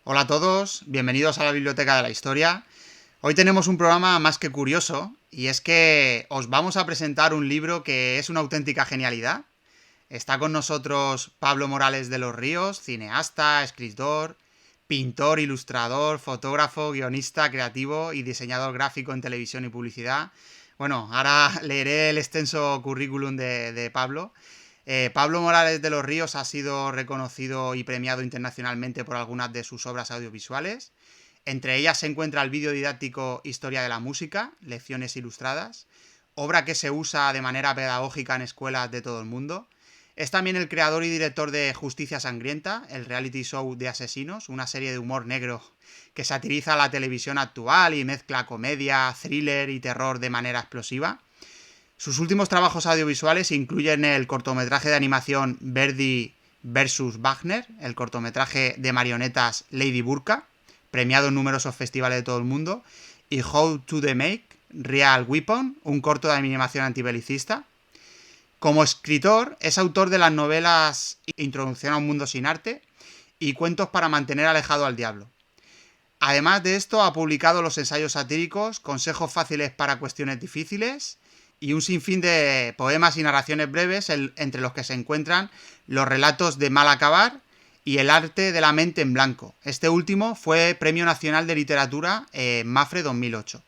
Hola a todos, bienvenidos a la Biblioteca de la Historia. Hoy tenemos un programa más que curioso y es que os vamos a presentar un libro que es una auténtica genialidad. Está con nosotros Pablo Morales de los Ríos, cineasta, escritor, pintor, ilustrador, fotógrafo, guionista, creativo y diseñador gráfico en televisión y publicidad. Bueno, ahora leeré el extenso currículum de Pablo. Pablo Morales de los Ríos ha sido reconocido y premiado internacionalmente por algunas de sus obras audiovisuales. Entre ellas se encuentra el vídeo didáctico Historia de la Música, Lecciones Ilustradas, obra que se usa de manera pedagógica en escuelas de todo el mundo. Es también el creador y director de Justicia Sangrienta, el reality show de asesinos, una serie de humor negro que satiriza la televisión actual y mezcla comedia, thriller y terror de manera explosiva. Sus últimos trabajos audiovisuales incluyen el cortometraje de animación Verdi vs. Wagner, el cortometraje de marionetas Lady Burka, premiado en numerosos festivales de todo el mundo, y How to the Make Real Weapon, un corto de animación antibelicista. Como escritor, es autor de las novelas Introducción a un mundo sin arte y Cuentos para mantener alejado al diablo. Además de esto, ha publicado los ensayos satíricos Consejos fáciles para cuestiones difíciles y un sinfín de poemas y narraciones breves, entre los que se encuentran los relatos de Mal acabar y El arte de la mente en blanco. Este último fue Premio Nacional de Literatura Mafre 2008.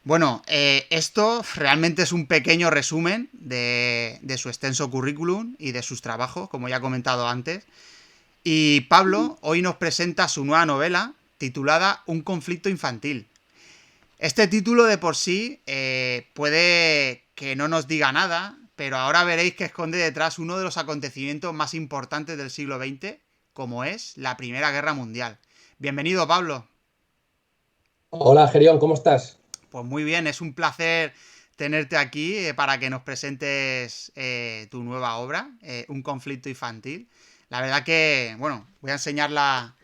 Bueno, esto realmente es un pequeño resumen de su extenso currículum y de sus trabajos, como ya he comentado antes. Y Pablo hoy nos presenta su nueva novela titulada Un conflicto infantil. Este título de por sí puede que no nos diga nada, pero ahora veréis que esconde detrás uno de los acontecimientos más importantes del siglo XX, como es la Primera Guerra Mundial. Bienvenido, Pablo. Hola, Gerión, ¿cómo estás? Pues muy bien, es un placer tenerte aquí para que nos presentes tu nueva obra, Un conflicto infantil. La verdad que, bueno, voy a enseñarla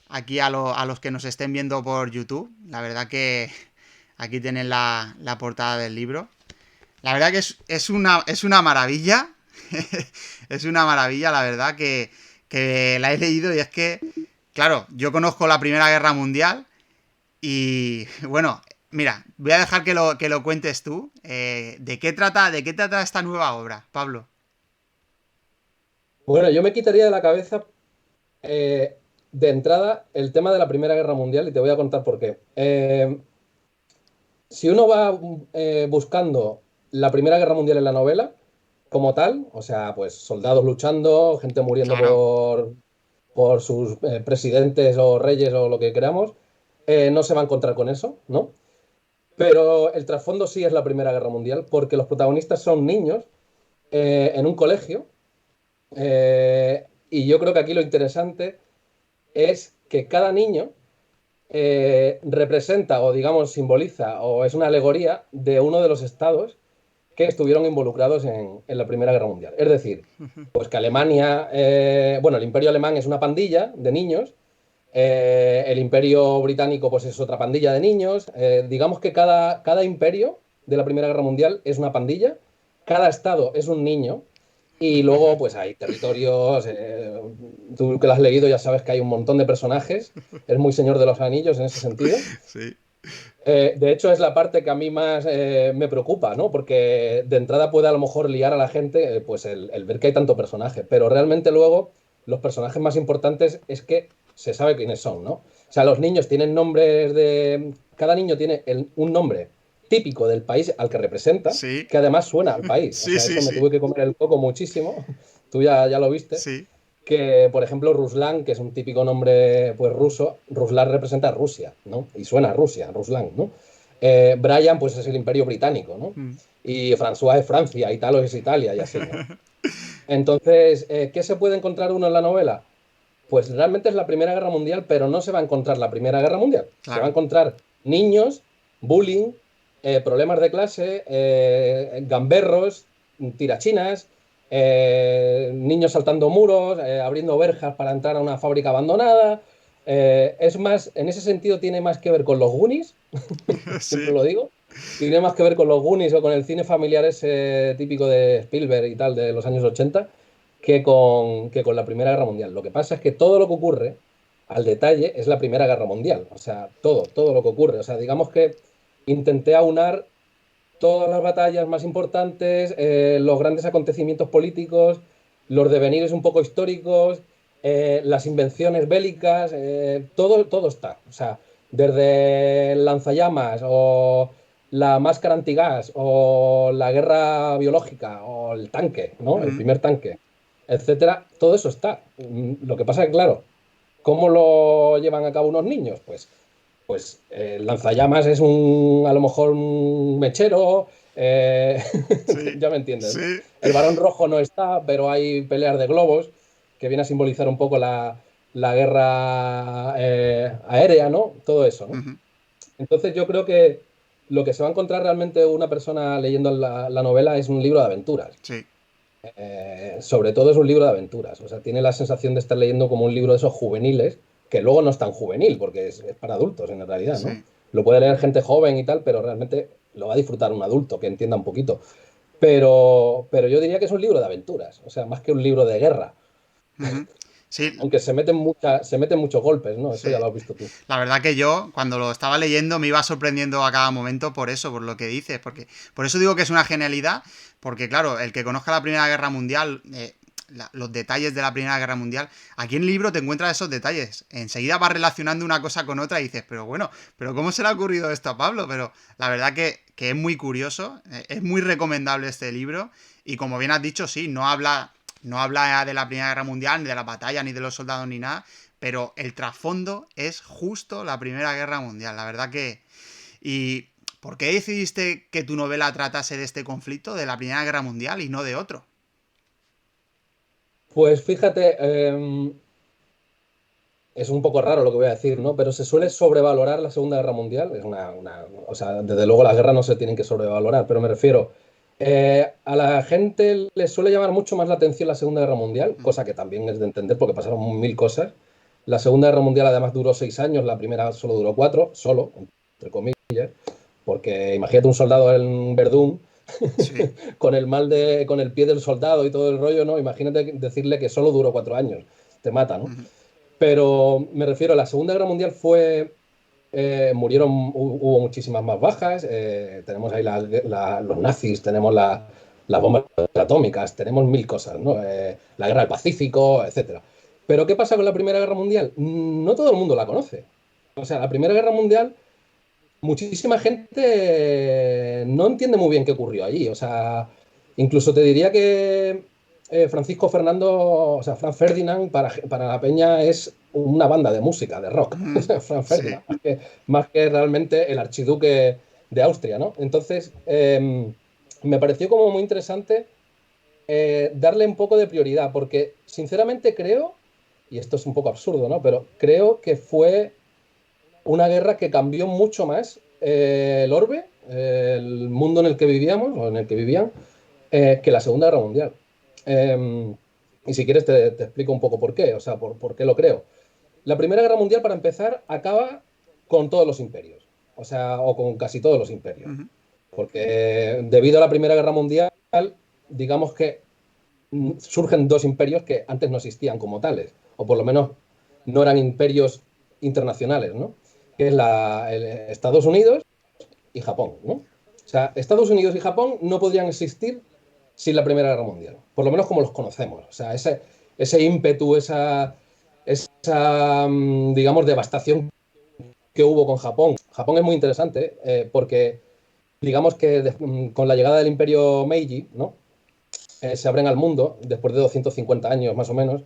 aquí a los que nos estén viendo por YouTube. La verdad que aquí tienen la portada del libro. La verdad que es una maravilla. Es una maravilla, la verdad, que la he leído y es que, claro, yo conozco la Primera Guerra Mundial y, bueno, mira, voy a dejar que lo cuentes tú. De qué trata esta nueva obra, Pablo? Bueno, yo me quitaría de la cabeza de entrada el tema de la Primera Guerra Mundial y te voy a contar por qué. Si uno va buscando la Primera Guerra Mundial en la novela, como tal, o sea, pues soldados luchando, gente muriendo Claro. por sus presidentes o reyes o lo que queramos, no se va a encontrar con eso, ¿no? Pero el trasfondo sí es la Primera Guerra Mundial, porque los protagonistas son niños en un colegio. Y yo creo que aquí lo interesante es que cada niño representa o digamos simboliza o es una alegoría de uno de los estados que estuvieron involucrados en la Primera Guerra Mundial. Es decir, pues que Alemania, bueno, el Imperio Alemán es una pandilla de niños, el Imperio Británico pues es otra pandilla de niños, digamos que cada imperio de la Primera Guerra Mundial es una pandilla, cada estado es un niño y luego, pues hay territorios. Tú que lo has leído ya sabes que hay un montón de personajes. Es muy Señor de los Anillos en ese sentido. Sí. De hecho, es la parte que a mí más me preocupa, ¿no? Porque de entrada puede a lo mejor liar a la gente, pues el ver que hay tanto personaje. Pero realmente luego los personajes más importantes es que se sabe quiénes son, ¿no? O sea, los niños tienen nombres de. Cada niño tiene un nombre típico del país al que representa, Sí. que además suena al país. O Sí, sea, sí, eso me sí. tuve que comer el coco muchísimo. Tú ya lo viste Sí. que, por ejemplo, Ruslan, que es un típico nombre pues ruso, Ruslan representa Rusia, ¿no? Y suena a Rusia, Ruslan, ¿no? Brian, pues es el Imperio Británico, ¿no? Mm. Y François es Francia, Italo es Italia y así, ¿no? Entonces, ¿qué se puede encontrar uno en la novela? Pues realmente es la Primera Guerra Mundial, pero no se va a encontrar la Primera Guerra Mundial. Se va a Claro. encontrar niños, bullying, problemas de clase, gamberros, tirachinas, niños saltando muros, abriendo verjas para entrar a una fábrica abandonada. Es más, en ese sentido tiene más que ver con los Goonies, siempre Sí. lo digo. Tiene más que ver con los Goonies o con el cine familiar ese típico de Spielberg y tal de los años 80 que con la Primera Guerra Mundial. Lo que pasa es que todo lo que ocurre al detalle es la Primera Guerra Mundial. O sea, todo lo que ocurre. O sea, digamos que intenté aunar todas las batallas más importantes, los grandes acontecimientos políticos, los devenires un poco históricos, las invenciones bélicas, todo está. O sea, desde el lanzallamas o la máscara antigás o la guerra biológica o el tanque, ¿no? El Ujú. primer tanque, etcétera, todo eso está. Lo que pasa es que, claro, ¿cómo lo llevan a cabo unos niños? Pues el lanzallamas es a lo mejor un mechero, Sí, ya me entiendes, ¿no? sí. El varón rojo no está, pero hay peleas de globos, que viene a simbolizar un poco la guerra aérea, ¿no? Todo eso, ¿no? Ujú. Entonces yo creo que lo que se va a encontrar realmente una persona leyendo la novela es un libro de aventuras. Sí. Sobre todo es un libro de aventuras. O sea, tiene la sensación de estar leyendo como un libro de esos juveniles, que luego no es tan juvenil, porque es para adultos en realidad, ¿no? Sí. Lo puede leer gente joven y tal, pero realmente lo va a disfrutar un adulto que entienda un poquito. Pero yo diría que es un libro de aventuras, o sea, más que un libro de guerra. Ujú. Sí, Aunque se meten muchos golpes, ¿no? Eso ya sí. lo has visto tú. La verdad que yo, cuando lo estaba leyendo, me iba sorprendiendo a cada momento por eso, por lo que dices, porque por eso digo que es una genialidad, porque claro, el que conozca la Primera Guerra Mundial, los detalles de la Primera Guerra Mundial, aquí en el libro te encuentras esos detalles. Enseguida vas relacionando una cosa con otra y dices, pero bueno, pero ¿cómo se le ha ocurrido esto a Pablo? Pero la verdad que es muy curioso, es muy recomendable este libro, y como bien has dicho, sí, no habla de la Primera Guerra Mundial, ni de la batalla, ni de los soldados, ni nada, pero el trasfondo es justo la Primera Guerra Mundial. La verdad que... ¿Y por qué decidiste que tu novela tratase de este conflicto, de la Primera Guerra Mundial, y no de otro? Pues fíjate, es un poco raro lo que voy a decir, ¿no? Pero se suele sobrevalorar la Segunda Guerra Mundial. O sea, desde luego las guerras no se tienen que sobrevalorar, pero me refiero, a la gente le suele llamar mucho más la atención la Segunda Guerra Mundial, cosa que también es de entender porque pasaron mil cosas. La Segunda Guerra Mundial además duró 6 años, la primera solo duró 4, solo, entre comillas, porque imagínate un soldado en Verdún Sí. con el pie del soldado y todo el rollo, ¿no? Imagínate decirle que solo duró 4 años, te mata, ¿no? Ujú. Pero me refiero, la Segunda Guerra Mundial hubo muchísimas más bajas, tenemos ahí los nazis, tenemos las bombas atómicas, tenemos mil cosas, ¿no? La Guerra del Pacífico, etcétera. Pero ¿qué pasa con la Primera Guerra Mundial? No todo el mundo la conoce. O sea, la Primera Guerra Mundial, muchísima gente no entiende muy bien qué ocurrió allí. O sea, incluso te diría que Francisco Fernando, o sea, Franz Ferdinand para la Peña es una banda de música, de rock. Ujú. Franz Sí. Ferdinand, más que realmente el archiduque de Austria, ¿no? Entonces, me pareció como muy interesante darle un poco de prioridad, porque sinceramente creo, y esto es un poco absurdo, ¿no? Pero creo que fue una guerra que cambió mucho más el orbe, el mundo en el que vivíamos, o en el que vivían, que la Segunda Guerra Mundial. Eh, y si quieres te explico un poco por qué, o sea, por qué lo creo. La Primera Guerra Mundial, para empezar, acaba con todos los imperios, o sea, o con casi todos los imperios. Ujú. Porque debido a la Primera Guerra Mundial, digamos que surgen dos imperios que antes no existían como tales, o por lo menos no eran imperios internacionales, ¿no? Que es Estados Unidos y Japón, ¿no? O sea, Estados Unidos y Japón no podrían existir sin la Primera Guerra Mundial, por lo menos como los conocemos. O sea, ese ímpetu, esa digamos, devastación que hubo con Japón. Japón es muy interesante porque, digamos que con la llegada del imperio Meiji, ¿no? Se abren al mundo después de 250 años más o menos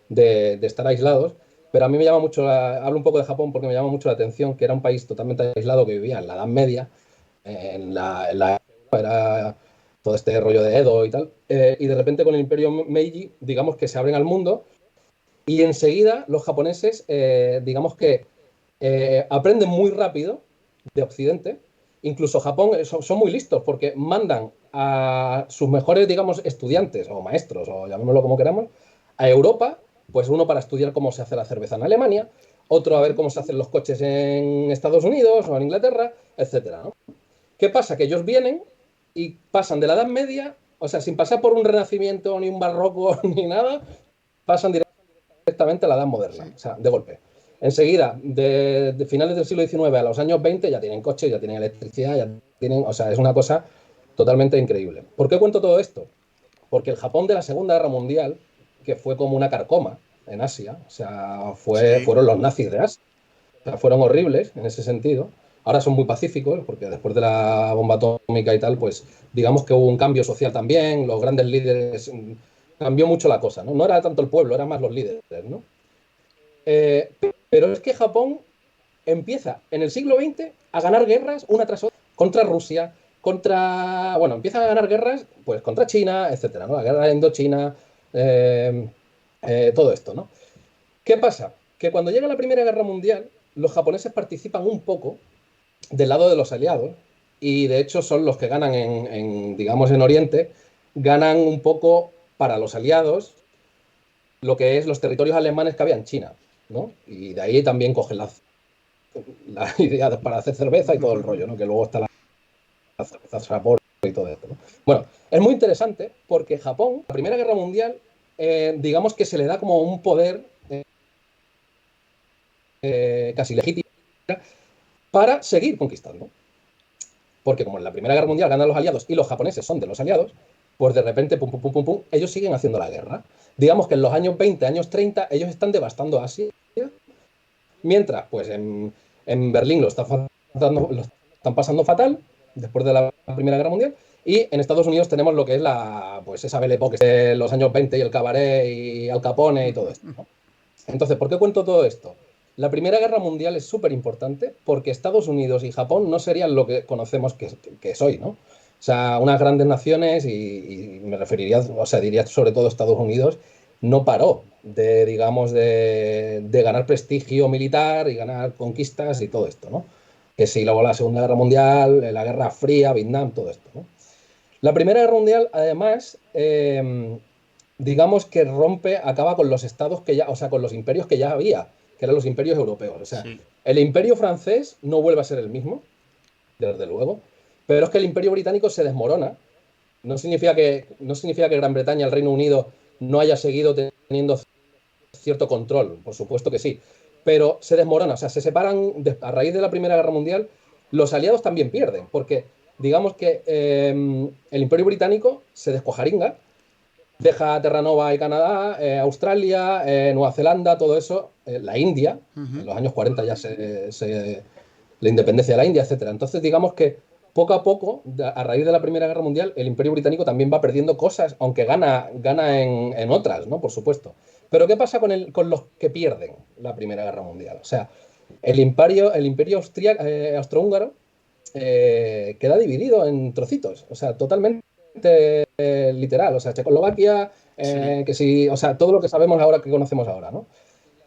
de estar aislados. Pero a mí me llama mucho, hablo un poco de Japón porque me llama mucho la atención que era un país totalmente aislado que vivía en la Edad Media, era todo este rollo de Edo y tal, y de repente con el imperio Meiji, digamos que se abren al mundo y enseguida los japoneses, digamos que aprenden muy rápido de Occidente. Incluso Japón son muy listos porque mandan a sus mejores, digamos, estudiantes o maestros, o llamémoslo como queramos, a Europa, pues uno para estudiar cómo se hace la cerveza en Alemania, otro a ver Ujú. cómo se hacen los coches en Estados Unidos o en Inglaterra, etcétera, ¿no? ¿Qué pasa? Que ellos vienen y pasan de la Edad Media, o sea, sin pasar por un Renacimiento, ni un Barroco, ni nada, pasan directamente directamente a la edad moderna, Sí. o sea, de golpe. Enseguida, de finales del siglo XIX a los años 20 ya tienen coches, ya tienen electricidad, ya tienen, o sea, es una cosa totalmente increíble. ¿Por qué cuento todo esto? Porque el Japón de la Segunda Guerra Mundial, que fue como una carcoma en Asia, o sea, Sí. fueron los nazis de Asia, o sea, fueron horribles en ese sentido. Ahora son muy pacíficos, porque después de la bomba atómica y tal, pues digamos que hubo un cambio social también, los grandes líderes, cambió mucho la cosa, ¿no? No era tanto el pueblo, eran más los líderes, ¿no? Eh, pero es que Japón empieza en el siglo XX a ganar guerras una tras otra contra Rusia, bueno, empieza a ganar guerras pues contra China, etcétera, ¿no? La guerra de Indochina, eh, todo esto, ¿no? ¿Qué pasa? Que cuando llega la Primera Guerra Mundial, los japoneses participan un poco del lado de los aliados y de hecho son los que ganan digamos, en Oriente, ganan un poco para los aliados lo que es los territorios alemanes que había en China, ¿no? Y de ahí también cogen la idea para hacer cerveza y todo el rollo, ¿no? Que luego está la cerveza Sapporo y todo esto, ¿no? Bueno, es muy interesante porque Japón, la Primera Guerra Mundial, digamos que se le da como un poder casi legítimo para seguir conquistando. Porque como en la Primera Guerra Mundial ganan los aliados y los japoneses son de los aliados, pues de repente, pum, pum, pum, pum, pum, ellos siguen haciendo la guerra. Digamos que en los años 20, años 30, ellos están devastando Asia, mientras, pues en Berlín lo están pasando fatal, después de la Primera Guerra Mundial, y en Estados Unidos tenemos lo que es pues esa Belle Époque de los años 20 y el cabaret y Al Capone y todo esto, ¿no? Entonces, ¿por qué cuento todo esto? La Primera Guerra Mundial es súper importante porque Estados Unidos y Japón no serían lo que conocemos que es hoy, ¿no? O sea, unas grandes naciones y me referiría, o sea, diría sobre todo Estados Unidos, no paró digamos, de ganar prestigio militar y ganar conquistas y todo esto, ¿no? Que si luego la Segunda Guerra Mundial, la Guerra Fría, Vietnam, todo esto, ¿no? La Primera Guerra Mundial, además, digamos que acaba con los estados que ya, o sea, con los imperios que ya había, que eran los imperios europeos. O sea, Sí. el imperio francés no vuelve a ser el mismo, desde luego, pero es que el imperio británico se desmorona. No significa que Gran Bretaña, el Reino Unido, no haya seguido teniendo cierto control, por supuesto que sí, pero se desmorona, o sea, se separan a raíz de la Primera Guerra Mundial, los aliados también pierden, porque digamos que el Imperio Británico se descuajaringa, deja Terranova y Canadá, Australia, Nueva Zelanda, todo eso, la India, en los años 40 ya la independencia de la India, etcétera. Entonces, digamos que poco a poco, a raíz de la Primera Guerra Mundial, el Imperio Británico también va perdiendo cosas, aunque gana en otras, ¿no? Por supuesto. Pero ¿qué pasa con los que pierden la Primera Guerra Mundial? O sea, el imperio austrohúngaro queda dividido en trocitos, o sea, totalmente literal, o sea, Checoslovaquia, Sí. que sí, o sea, todo lo que sabemos ahora, que conocemos ahora, ¿no?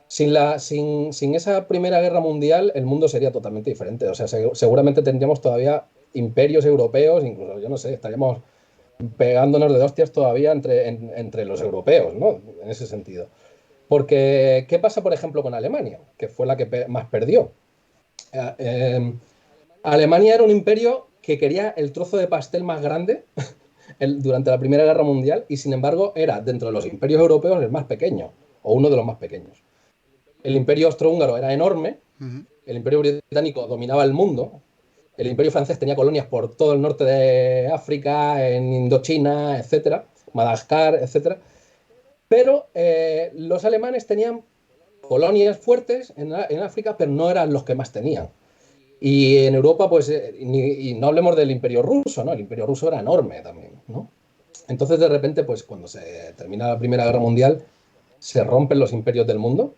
Sin esa Primera Guerra Mundial, el mundo sería totalmente diferente. O sea, seguramente tendríamos todavía imperios europeos, incluso, yo no sé, estaríamos pegándonos de hostias todavía entre los europeos, ¿no? En ese sentido. Porque, ¿qué pasa, por ejemplo, con Alemania? Que fue la que más perdió. Eh, eh, Alemania era un imperio que quería el trozo de pastel más grande durante la Primera Guerra Mundial y, sin embargo, era, dentro de los imperios europeos, el más pequeño, o uno de los más pequeños. El imperio austrohúngaro era enorme, Ujú. el imperio británico dominaba el mundo, el imperio francés tenía colonias por todo el norte de África, en Indochina, etcétera, Madagascar, etcétera, pero los alemanes tenían colonias fuertes en África, pero no eran los que más tenían. Y en Europa, pues, y no hablemos del imperio ruso, ¿no? El imperio ruso era enorme también, ¿no? Entonces, de repente, pues, cuando se termina la Primera Guerra Mundial, se rompen los imperios del mundo,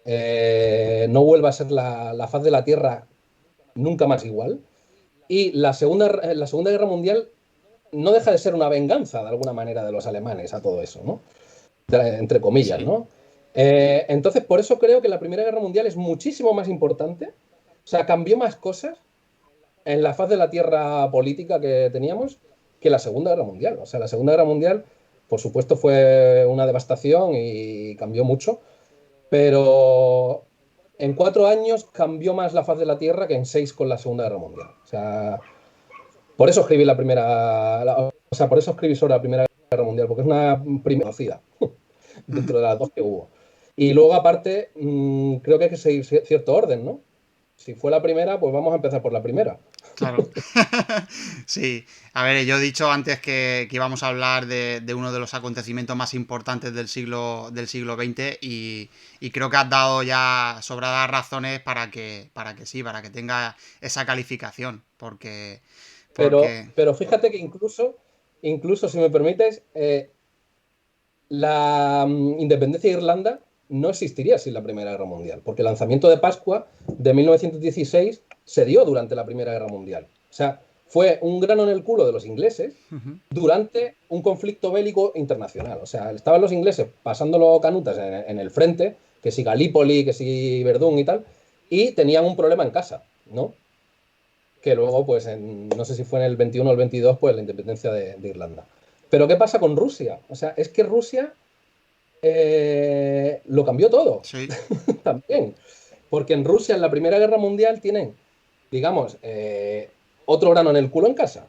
no vuelve a ser la faz de la Tierra nunca más igual. Y la segunda Guerra Mundial no deja de ser una venganza, de alguna manera, de los alemanes a todo eso, ¿no? Entre comillas, Sí. ¿no? Entonces, por eso creo que la Primera Guerra Mundial es muchísimo más importante. O sea, cambió más cosas en la faz de la Tierra política que teníamos que la Segunda Guerra Mundial. O sea, la Segunda Guerra Mundial, por supuesto, fue una devastación y cambió mucho, pero en 4 años cambió más la faz de la Tierra que en 6 con la Segunda Guerra Mundial. O sea, por eso escribí o sea, por eso escribí sobre la Primera Guerra Mundial, porque es una primera conocida dentro de las dos que hubo. Y luego, aparte, creo que hay que seguir cierto orden, ¿no? Si fue la primera, pues vamos a empezar por la primera. Claro. Sí, a ver, yo he dicho antes que íbamos a hablar de uno de los acontecimientos más importantes del siglo XX y creo que has dado ya sobradas razones para que tenga esa calificación, porque. Pero fíjate que incluso si me permites, la independencia de Irlanda no existiría sin la Primera Guerra Mundial, porque el lanzamiento de Pascua de 1916 se dio durante la Primera Guerra Mundial. O sea, fue un grano en el culo de los ingleses durante un conflicto bélico internacional. O sea, estaban los ingleses pasándolo canutas en el frente, que si Galípoli, que si Verdún y tal, y tenían un problema en casa, ¿no? Que luego, pues, no sé si fue en el 21 o el 22, pues la independencia de Irlanda. Pero ¿qué pasa con Rusia? O sea, es que Rusia lo cambió todo Sí. también. Porque en Rusia, en la Primera Guerra Mundial, tienen, digamos, otro grano en el culo en casa.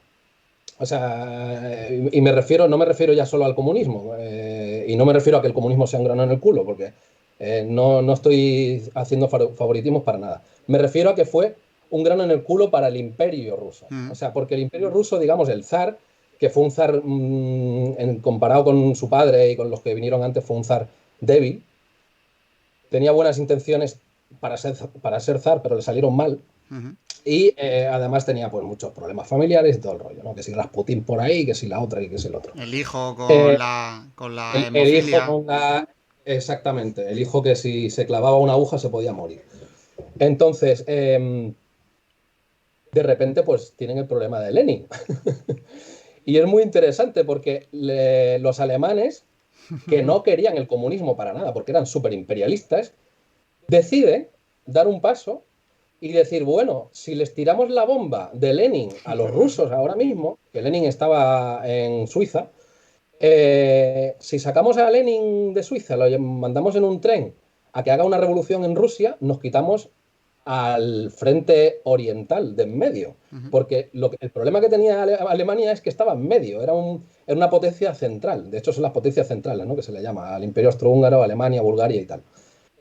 O sea, y no me refiero ya solo al comunismo, y no me refiero a que el comunismo sea un grano en el culo, porque no estoy haciendo favoritismos para nada. Me refiero a que fue un grano en el culo para el imperio ruso. O sea, porque el imperio ruso, digamos, el zar, que fue un zar, comparado con su padre y con los que vinieron antes, fue un zar débil, tenía buenas intenciones para ser zar, pero le salieron mal. Ujú. Y además tenía pues muchos problemas familiares y todo el rollo, ¿no? Que si Rasputín por ahí, que si la otra y que si el otro. El hijo con Eh, la el hijo hemofilia. con la... Exactamente, el hijo que si se clavaba una aguja se podía morir. Entonces, de repente pues tienen el problema de Lenin. Y es muy interesante porque los alemanes, que no querían el comunismo para nada, porque eran súper imperialistas, deciden dar un paso y decir, bueno, si les tiramos la bomba de Lenin a los rusos ahora mismo, que Lenin estaba en Suiza, si sacamos a Lenin de Suiza, lo mandamos en un tren a que haga una revolución en Rusia, nos quitamos al frente oriental de en medio. Ujú. Porque el problema que tenía Alemania es que estaba en medio, era una potencia central. De hecho, son las potencias centrales, ¿no? Que se le llama al Imperio Austrohúngaro, Alemania, Bulgaria y tal.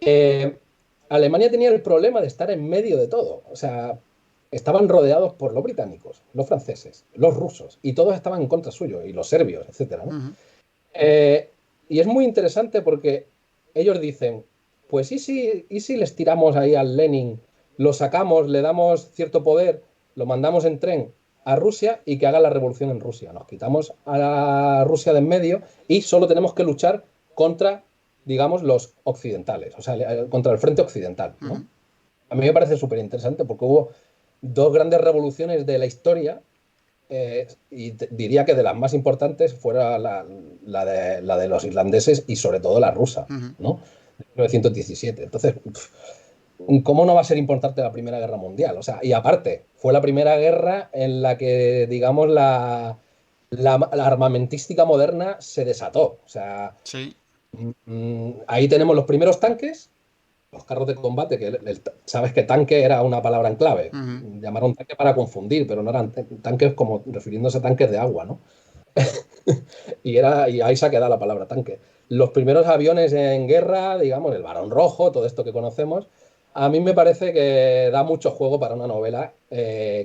Eh, Alemania tenía el problema de estar en medio de todo. O sea, estaban rodeados por los británicos, los franceses, los rusos, y todos estaban en contra suyo, y los serbios, etcétera, ¿no? Ujú. Eh, y es muy interesante porque ellos dicen, pues ¿y si les tiramos ahí al Lenin, lo sacamos, le damos cierto poder, lo mandamos en tren a Rusia y que haga la revolución en Rusia? Nos quitamos a la Rusia de en medio y solo tenemos que luchar contra, digamos, los occidentales, o sea, contra el frente occidental, ¿no? Ujú. A mí me parece súper interesante porque hubo dos grandes revoluciones de la historia, y diría que de las más importantes fuera la de los irlandeses y sobre todo la rusa, Ujú. ¿no? De 1917. Entonces, ¿cómo no va a ser importante la Primera Guerra Mundial? O sea, y aparte, fue la primera guerra en la que, digamos, la armamentística moderna se desató. O sea, Sí. ahí tenemos los primeros tanques, los carros de combate, que sabes que tanque era una palabra en clave. Ujú. Llamaron tanque para confundir, pero no eran tanques como refiriéndose a tanques de agua, ¿no? Y ahí se ha quedado la palabra tanque. Los primeros aviones en guerra, digamos, el Barón Rojo, todo esto que conocemos, a mí me parece que da mucho juego para una novela,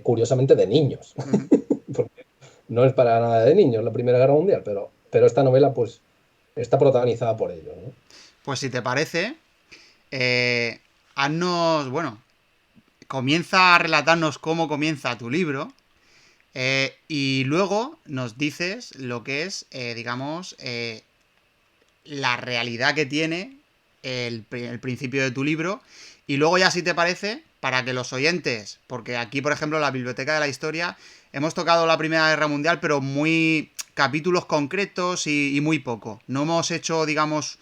curiosamente, de niños. Ujú. Porque no es para nada de niños la Primera Guerra Mundial, pero esta novela, pues, está protagonizada por ellos, ¿no? Pues si te parece, eh, bueno, comienza a relatarnos cómo comienza tu libro. Y luego nos dices lo que es, digamos, la realidad que tiene el principio de tu libro. Y luego ya si te parece, para que los oyentes, porque aquí por ejemplo en la Biblioteca de la Historia hemos tocado la Primera Guerra Mundial, pero muy capítulos concretos y muy poco. No hemos hecho, digamos,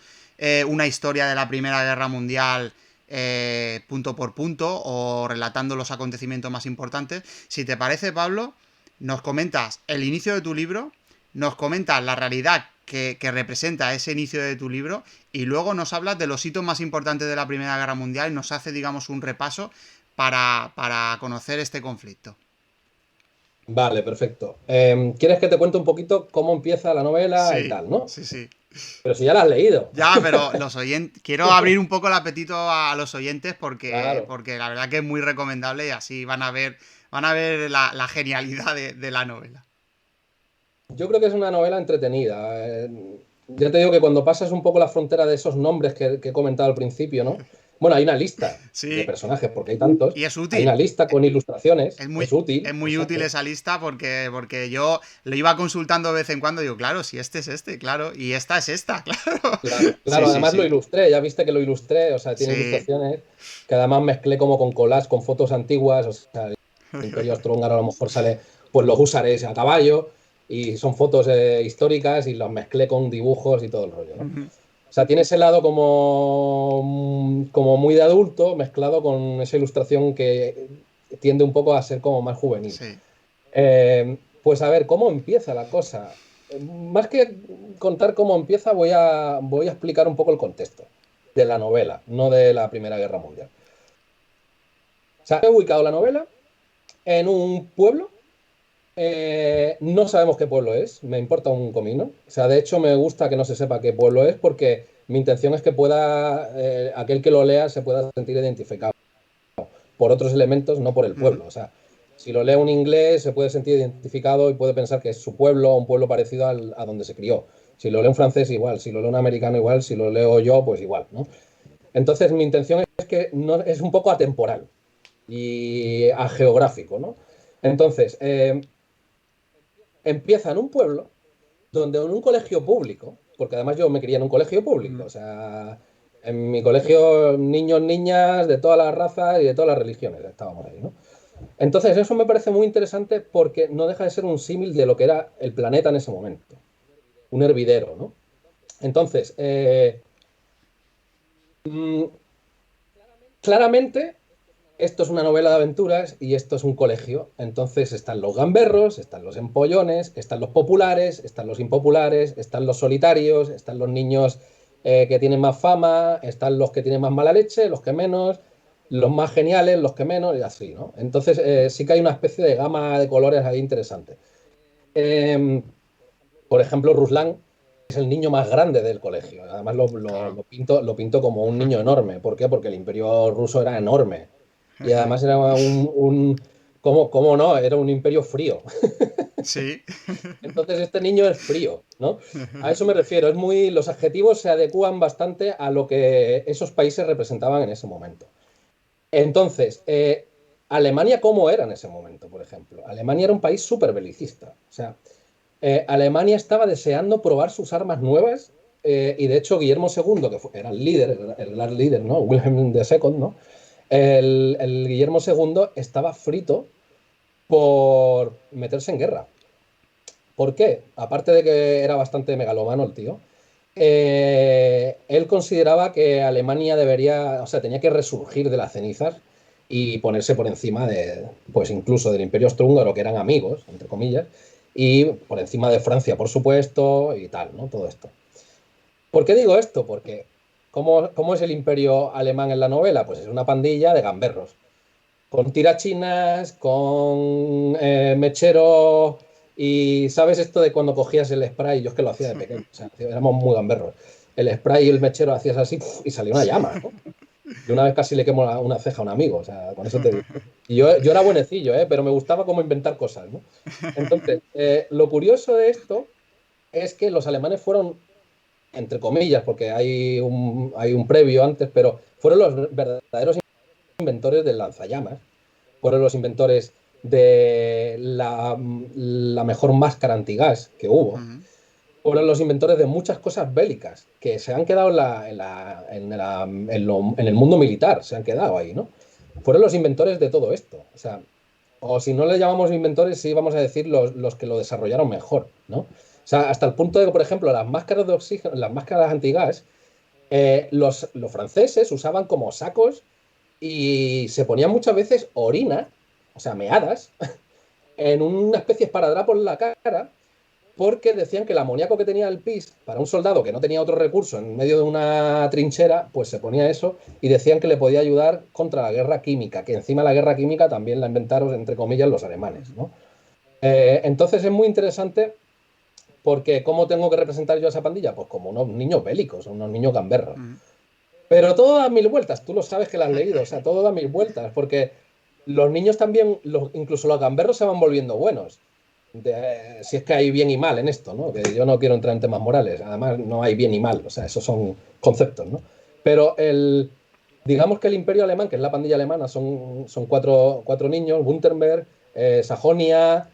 una historia de la Primera Guerra Mundial punto por punto o relatando los acontecimientos más importantes. Si te parece, Pablo, nos comentas el inicio de tu libro, nos comentas la realidad que representa ese inicio de tu libro y luego nos hablas de los hitos más importantes de la Primera Guerra Mundial y nos hace, digamos, un repaso para conocer este conflicto. Vale, perfecto. ¿Quieres que te cuente un poquito cómo empieza la novela y Sí, tal, no? sí, sí. Pero si ya la has leído. Ya, pero los oyentes. Quiero abrir un poco el apetito a los oyentes Claro. porque la verdad que es muy recomendable y así van a ver la genialidad de la novela. Yo creo que es una novela entretenida. Ya te digo que cuando pasas un poco la frontera de esos nombres que he comentado al principio, ¿no? Bueno, hay una lista de Sí, personajes, porque hay tantos. y es Hay una útil. lista con ilustraciones. Es Es muy, es útil, muy útil exacto. esa lista porque yo lo iba consultando de vez en cuando. Digo, claro, si este es este, claro. Y esta es esta, claro. Claro, Sí, claro, sí, además lo sí. ilustré, ya viste que lo ilustré, o sea, tiene Sí. ilustraciones que además mezclé como con collage, con fotos antiguas, o sea, el Imperio Austrohúngaro a lo mejor sale, pues los húsares a caballo, y son fotos históricas y los mezclé con dibujos y todo el rollo, ¿no? O sea, tiene ese lado como muy de adulto, mezclado con esa ilustración que tiende un poco a ser como más juvenil. Sí. Pues a ver, ¿cómo empieza la cosa? Más que contar cómo empieza, voy a explicar un poco el contexto de la novela, no de la Primera Guerra Mundial. O sea, he ubicado la novela en un pueblo, no sabemos qué pueblo es, me importa un comino. O sea, de hecho me gusta que no se sepa qué pueblo es porque mi intención es que aquel que lo lea se pueda sentir identificado por otros elementos, no por el Ujú. pueblo. O sea, si lo lee un inglés, se puede sentir identificado y puede pensar que es su pueblo o un pueblo parecido a donde se crió. Si lo lee un francés, igual. Si lo lee un americano, igual. Si lo leo yo, pues igual, ¿no? Entonces, mi intención es que no, es un poco atemporal y geográfico, ¿no? Entonces, empieza en un pueblo donde en un colegio público, porque además yo me crié en un colegio público, Ujú. o sea, en mi colegio niños, niñas de todas las razas y de todas las religiones estábamos ahí, ¿no? Entonces, eso me parece muy interesante porque no deja de ser un símil de lo que era el planeta en ese momento, un hervidero, ¿no? Entonces, mm, claramente, esto es una novela de aventuras y esto es un colegio. Entonces, están los gamberros, están los empollones, están los populares, están los impopulares, están los solitarios, están los niños que tienen más fama, están los que tienen más mala leche, los que menos, los más geniales, los que menos, y así, ¿no? Entonces, sí que hay una especie de gama de colores ahí interesante. Eh, por ejemplo, Ruslan es el niño más grande del colegio. Además, Claro. lo pinto como un niño enorme. ¿Por qué? Porque el imperio ruso era enorme. Y además era ¿cómo no? Era un imperio frío. Sí. Entonces, este niño es frío, ¿no? A eso me refiero. Los adjetivos se adecúan bastante a lo que esos países representaban en ese momento. Entonces, Alemania, ¿cómo era en ese momento, por ejemplo? Alemania era un país súper belicista. O sea, Alemania estaba deseando probar sus armas nuevas y de hecho Guillermo II, era el líder, el gran líder, ¿no? Wilhelm II, ¿no? El Guillermo II estaba frito por meterse en guerra. ¿Por qué? Aparte de que era bastante megalomano el tío, él consideraba que Alemania debería, o sea, tenía que resurgir de las cenizas y ponerse por encima pues incluso del Imperio Austrohúngaro, que eran amigos, entre comillas, y por encima de Francia, por supuesto, y tal, ¿no? Todo esto. ¿Por qué digo esto? Porque ¿cómo es el imperio alemán en la novela? Pues es una pandilla de gamberros con tirachinas, con mechero y ¿sabes esto de cuando cogías el spray? Yo es que lo hacía de pequeño, o sea, éramos muy gamberros. El spray y el mechero hacías así ¡puf! Y salía una llama, ¿no? Yo una vez casi le quemo una ceja a un amigo, o sea, con eso te digo. Y yo era buenecillo, ¿eh? Pero me gustaba como inventar cosas, ¿no? Entonces, lo curioso de esto es que los alemanes fueron, entre comillas, porque hay un previo antes, pero fueron los verdaderos inventores del lanzallamas, fueron los inventores de la mejor máscara antigás que hubo, Ujú. fueron los inventores de muchas cosas bélicas que se han quedado en el mundo militar, se han quedado ahí, ¿no? Fueron los inventores de todo esto. O sea, o si no le llamamos inventores, sí vamos a decir los que lo desarrollaron mejor, ¿no? O sea, hasta el punto de que, por ejemplo, las máscaras de oxígeno, las máscaras antigas, los franceses usaban como sacos y se ponían muchas veces orina, o sea, meadas, en una especie de esparadrapo en la cara, porque decían que el amoníaco que tenía el pis, para un soldado que no tenía otro recurso en medio de una trinchera, pues se ponía eso y decían que le podía ayudar contra la guerra química, que encima la guerra química también la inventaron, entre comillas, los alemanes, ¿no? Entonces es muy interesante Porque ¿cómo tengo que representar yo a esa pandilla? Pues como unos niños bélicos, unos niños gamberros. Mm. Pero todo da mil vueltas, tú lo sabes que lo has leído, o sea, todo da mil vueltas, porque los niños también, incluso los gamberros se van volviendo buenos. Si es que hay bien y mal en esto, ¿no? Que yo no quiero entrar en temas morales, además no hay bien y mal, o sea, esos son conceptos, ¿no? Pero digamos que el imperio alemán, que es la pandilla alemana, son cuatro niños, Württemberg, Sajonia,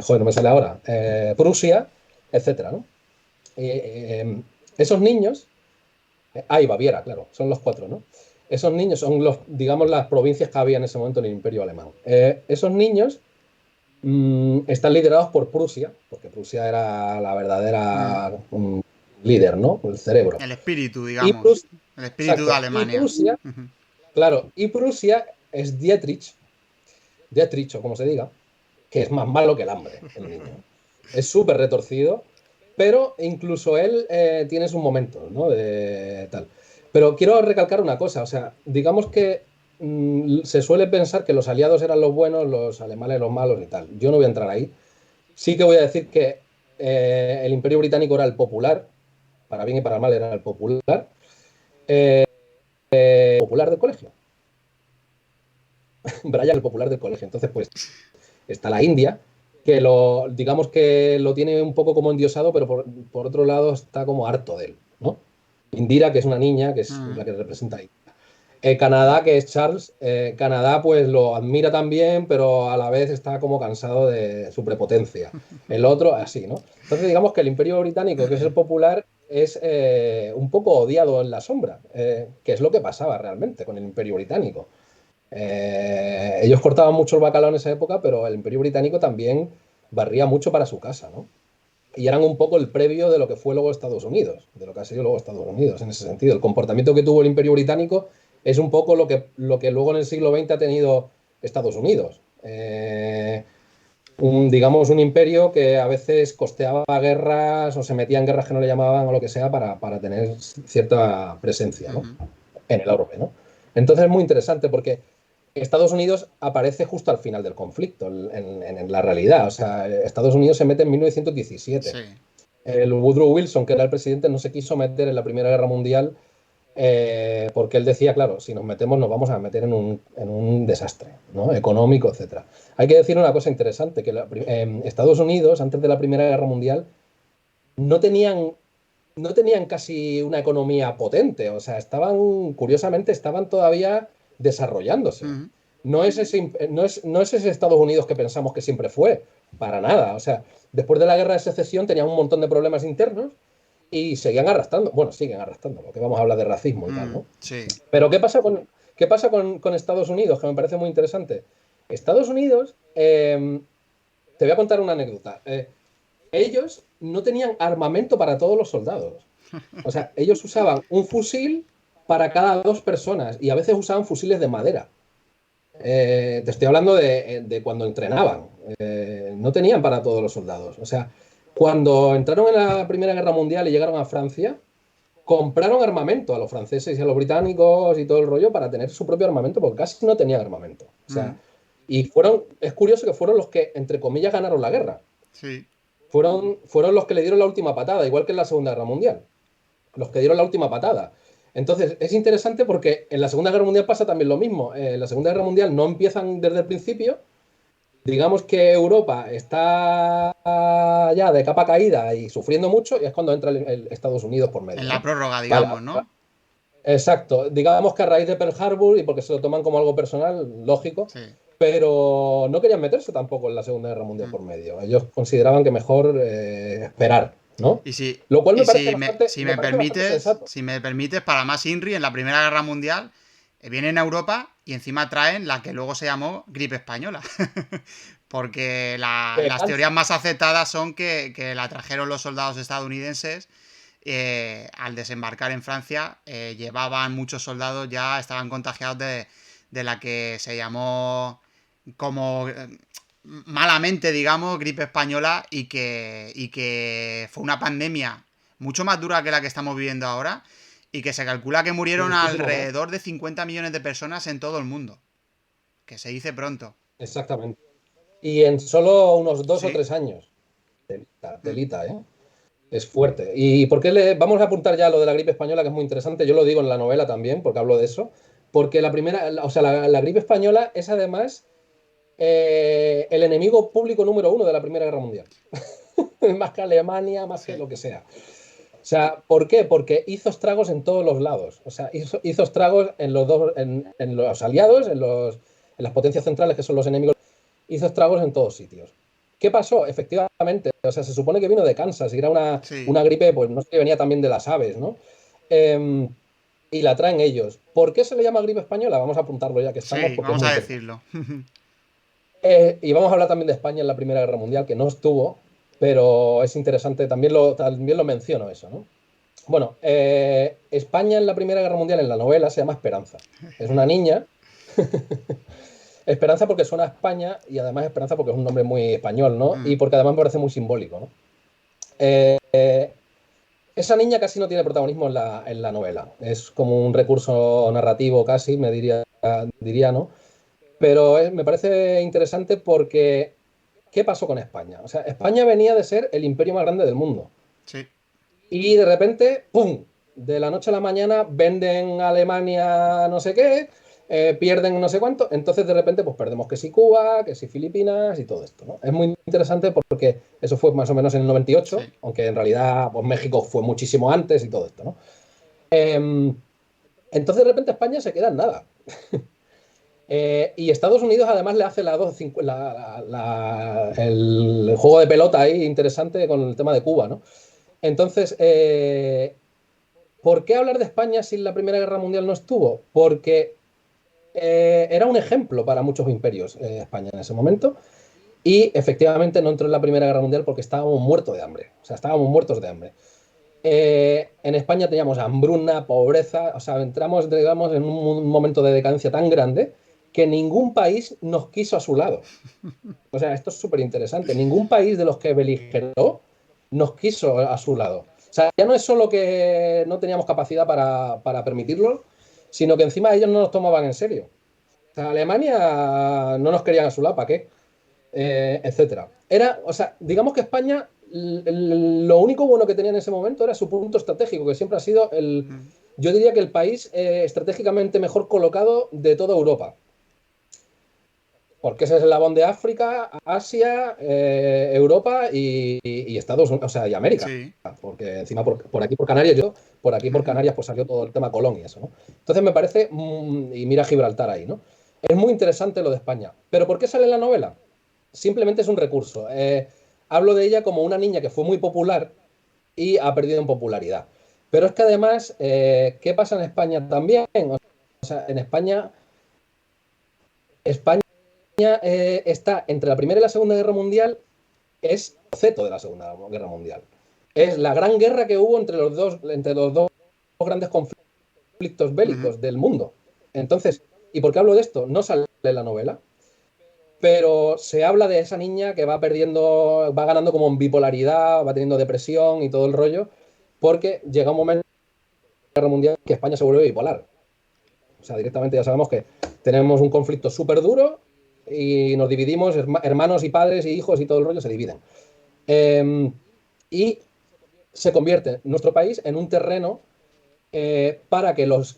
joder, no me sale ahora, Prusia, etcétera, ¿no? Esos niños, y Baviera, claro, son los cuatro, ¿no? Esos niños son digamos, las provincias que había en ese momento en el Imperio Alemán. Esos niños están liderados por Prusia, porque Prusia era la verdadera líder, ¿no? El cerebro. El espíritu, Y digamos. Prusia, El espíritu de exacto. Y Alemania. Prusia, claro, y Prusia es Dietrich, o como se diga, que es más malo que el hambre, el niño. Es súper retorcido, pero incluso él tiene sus momentos, ¿no? De tal. Pero quiero recalcar una cosa, o sea, digamos que se suele pensar que los aliados eran los buenos, los alemanes los malos y tal. Yo no voy a entrar ahí. Sí que voy a decir que el Imperio Británico era el popular, para bien y para mal era el popular, popular del colegio. Brian, el popular del colegio. Entonces, pues, está la India, que digamos que lo tiene un poco como endiosado, pero por otro lado está como harto de él, ¿no? Indira, que es una niña, que es la que representa ahí. Canadá, que es Charles, Canadá pues lo admira también, pero a la vez está como cansado de su prepotencia. El otro, así, ¿no? Entonces digamos que el Imperio Británico, que es el popular, es un poco odiado en la sombra, que es lo que pasaba realmente con el Imperio Británico. Ellos cortaban mucho el bacalao en esa época, pero el Imperio Británico también barría mucho para su casa, ¿no? Y eran un poco el previo de lo que fue luego Estados Unidos, de lo que ha sido luego Estados Unidos en ese sentido. El comportamiento que tuvo el Imperio Británico es un poco lo que luego en el siglo XX ha tenido Estados Unidos. Digamos, un imperio que a veces costeaba guerras o se metía en guerras que no le llamaban o lo que sea para tener cierta presencia, ¿no? En el orbe, ¿no? Entonces es muy interesante porque Estados Unidos aparece justo al final del conflicto, en la realidad. O sea, Estados Unidos se mete en 1917. Sí. El Woodrow Wilson, que era el presidente, no se quiso meter en la Primera Guerra Mundial porque él decía, claro, si nos metemos nos vamos a meter en un desastre, ¿no? Económico, etcétera. Hay que decir una cosa interesante, que Estados Unidos, antes de la Primera Guerra Mundial, no tenían, no tenían casi una economía potente, o sea, curiosamente, estaban todavía desarrollándose. No es ese Estados Unidos que pensamos que siempre fue, para nada. O sea, después de la guerra de secesión tenían un montón de problemas internos y seguían arrastrando, bueno, siguen arrastrando, porque vamos a hablar de racismo y tal, ¿no? Sí. Pero ¿qué pasa con Estados Unidos? Que me parece muy interesante. Estados Unidos, te voy a contar una anécdota. Ellos no tenían armamento para todos los soldados. O sea, ellos usaban un fusil para cada dos personas y a veces usaban fusiles de madera. Te estoy hablando de cuando entrenaban. No tenían para todos los soldados. O sea, cuando entraron en la Primera Guerra Mundial y llegaron a Francia, compraron armamento a los franceses y a los británicos y todo el rollo para tener su propio armamento, porque casi no tenían armamento. O sea, es curioso que fueron los que, entre comillas, ganaron la guerra. Sí. Fueron los que le dieron la última patada, igual que en la Segunda Guerra Mundial. Los que dieron la última patada. Entonces, es interesante porque en la Segunda Guerra Mundial pasa también lo mismo. En la Segunda Guerra Mundial no empiezan desde el principio. Digamos que Europa está ya de capa caída y sufriendo mucho, y es cuando entra el Estados Unidos por En medio, la ¿no? prórroga, Vale, digamos, ¿no? exacto. Digamos que a raíz de Pearl Harbor y porque se lo toman como algo personal, lógico, Sí. pero no querían meterse tampoco en la Segunda Guerra Mundial por medio. Ellos consideraban que mejor esperar, ¿no? Y si, Lo cual y me parece si me, bastante, si me me parece bastante permites, sensato. si me permites, para más Inri, en la Primera Guerra Mundial, vienen a Europa y encima traen la que luego se llamó gripe española. Porque Que las teorías más aceptadas son que la trajeron los soldados estadounidenses. Al desembarcar en Francia, llevaban muchos soldados, ya estaban contagiados de la que se llamó como malamente, digamos, gripe española y que fue una pandemia mucho más dura que la que estamos viviendo ahora y que se calcula que murieron muchísimo más. alrededor de 50 millones de personas en todo el mundo. Que se dice pronto. Exactamente. y en solo unos 2 o 3 años. Mm. Telita, ¿eh? Es fuerte. ¿Y por qué vamos a apuntar ya lo de la gripe española, que es muy interesante? Yo lo digo en la novela también, porque hablo de eso. Porque la gripe española es además el enemigo público número uno de la Primera Guerra Mundial. Más que Alemania, más que Sí, lo que sea. O sea, ¿por qué? Porque hizo estragos en todos los lados. O sea, hizo estragos en los dos, en los aliados, en las potencias centrales, que son los enemigos. Hizo estragos en todos sitios. ¿Qué pasó? Efectivamente, o sea, se supone que vino de Kansas y era sí, una gripe, pues no sé si venía también de las aves, ¿no? Eh, y la traen ellos. ¿Por qué se le llama gripe española? Vamos a apuntarlo ya que estamos, sí, porque es vamos muy a interesante. decirlo. Y vamos a hablar también de España en la Primera Guerra Mundial, que no estuvo, pero es interesante, también lo menciono eso, ¿no? Bueno, España en la Primera Guerra Mundial, en la novela, se llama Esperanza. Es una niña. Esperanza porque suena a España y además Esperanza porque es un nombre muy español, ¿no? Y Mm. porque además me parece muy simbólico, ¿no? Esa niña casi no tiene protagonismo en la novela. Es como un recurso narrativo casi, diría, ¿no? Pero me parece interesante porque ¿qué pasó con España? O sea, España venía de ser el imperio más grande del mundo. Sí, Y de repente, ¡pum! De la noche a la mañana venden a Alemania no sé qué, pierden no sé cuánto, entonces de repente pues perdemos que si Cuba, que si Filipinas y todo esto, ¿no? Es muy interesante porque eso fue más o menos en el 98, sí. aunque en realidad pues México fue muchísimo antes y todo esto, ¿no? Entonces de repente España se queda en nada. Y Estados Unidos además le hace el juego de pelota ahí interesante con el tema de Cuba, ¿no? Entonces, ¿por qué hablar de España si la Primera Guerra Mundial no estuvo? Porque era un ejemplo para muchos imperios España en ese momento y efectivamente no entró en la Primera Guerra Mundial porque estábamos muertos de hambre. O sea, estábamos muertos de hambre. En España teníamos hambruna, pobreza, o sea, entramos, digamos, en un momento de decadencia tan grande que ningún país nos quiso a su lado. O sea, esto es súper interesante. Ningún país de los que beligeró nos quiso a su lado. O sea, ya no es solo que no teníamos capacidad para permitirlo, sino que encima ellos no nos tomaban en serio. O sea, Alemania no nos querían a su lado, ¿para qué? Etcétera. O sea, digamos que España, lo único bueno que tenía en ese momento era su punto estratégico, que siempre ha sido Mm. yo diría que el país estratégicamente mejor colocado de toda Europa. Porque es el eslabón de África, Asia, Europa y Estados Unidos, o sea, y América. Sí. Porque encima por aquí por Canarias, por aquí por Canarias, pues salió todo el tema Colón y eso, ¿no? Entonces me parece, y mira Gibraltar ahí, ¿no? Es muy interesante lo de España. ¿Pero por qué sale en la novela? Simplemente es un recurso. Hablo de ella como una niña que fue muy popular y ha perdido en popularidad. Pero es que además, ¿qué pasa en España también? O sea, en España está entre la Primera y la Segunda Guerra Mundial, es el concepto de la Segunda Guerra Mundial. Es la gran guerra que hubo entre los dos grandes conflictos Ujú. bélicos del mundo. Entonces, ¿y por qué hablo de esto? No sale en la novela, pero se habla de esa niña que va perdiendo, va ganando como en bipolaridad, va teniendo depresión y todo el rollo, porque llega un momento en la Guerra Mundial que España se vuelve bipolar. O sea, directamente ya sabemos que tenemos un conflicto súper duro y nos dividimos, hermanos y padres y hijos y todo el rollo se dividen. Eh, y se convierte nuestro país en un terreno para que las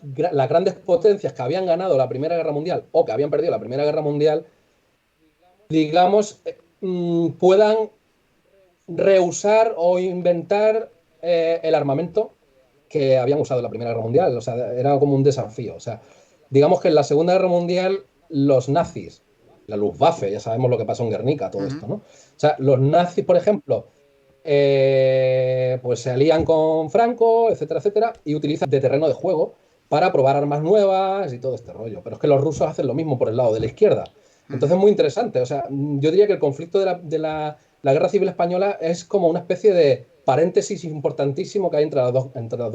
grandes potencias que habían ganado la Primera Guerra Mundial o que habían perdido la Primera Guerra Mundial, digamos, puedan reusar o inventar el armamento que habían usado en la Primera Guerra Mundial. O sea, era como un desafío. O sea, digamos que en la Segunda Guerra Mundial los nazis, la Luftwaffe, ya sabemos lo que pasó en Guernica, todo Ujú. esto, ¿no? O sea, los nazis, por ejemplo, pues se alían con Franco, etcétera, etcétera, y utilizan de terreno de juego para probar armas nuevas y todo este rollo. Pero es que los rusos hacen lo mismo por el lado de la izquierda. Entonces Ujú. es muy interesante. O sea, yo diría que el conflicto de la Guerra Civil Española es como una especie de paréntesis importantísimo que hay entre las dos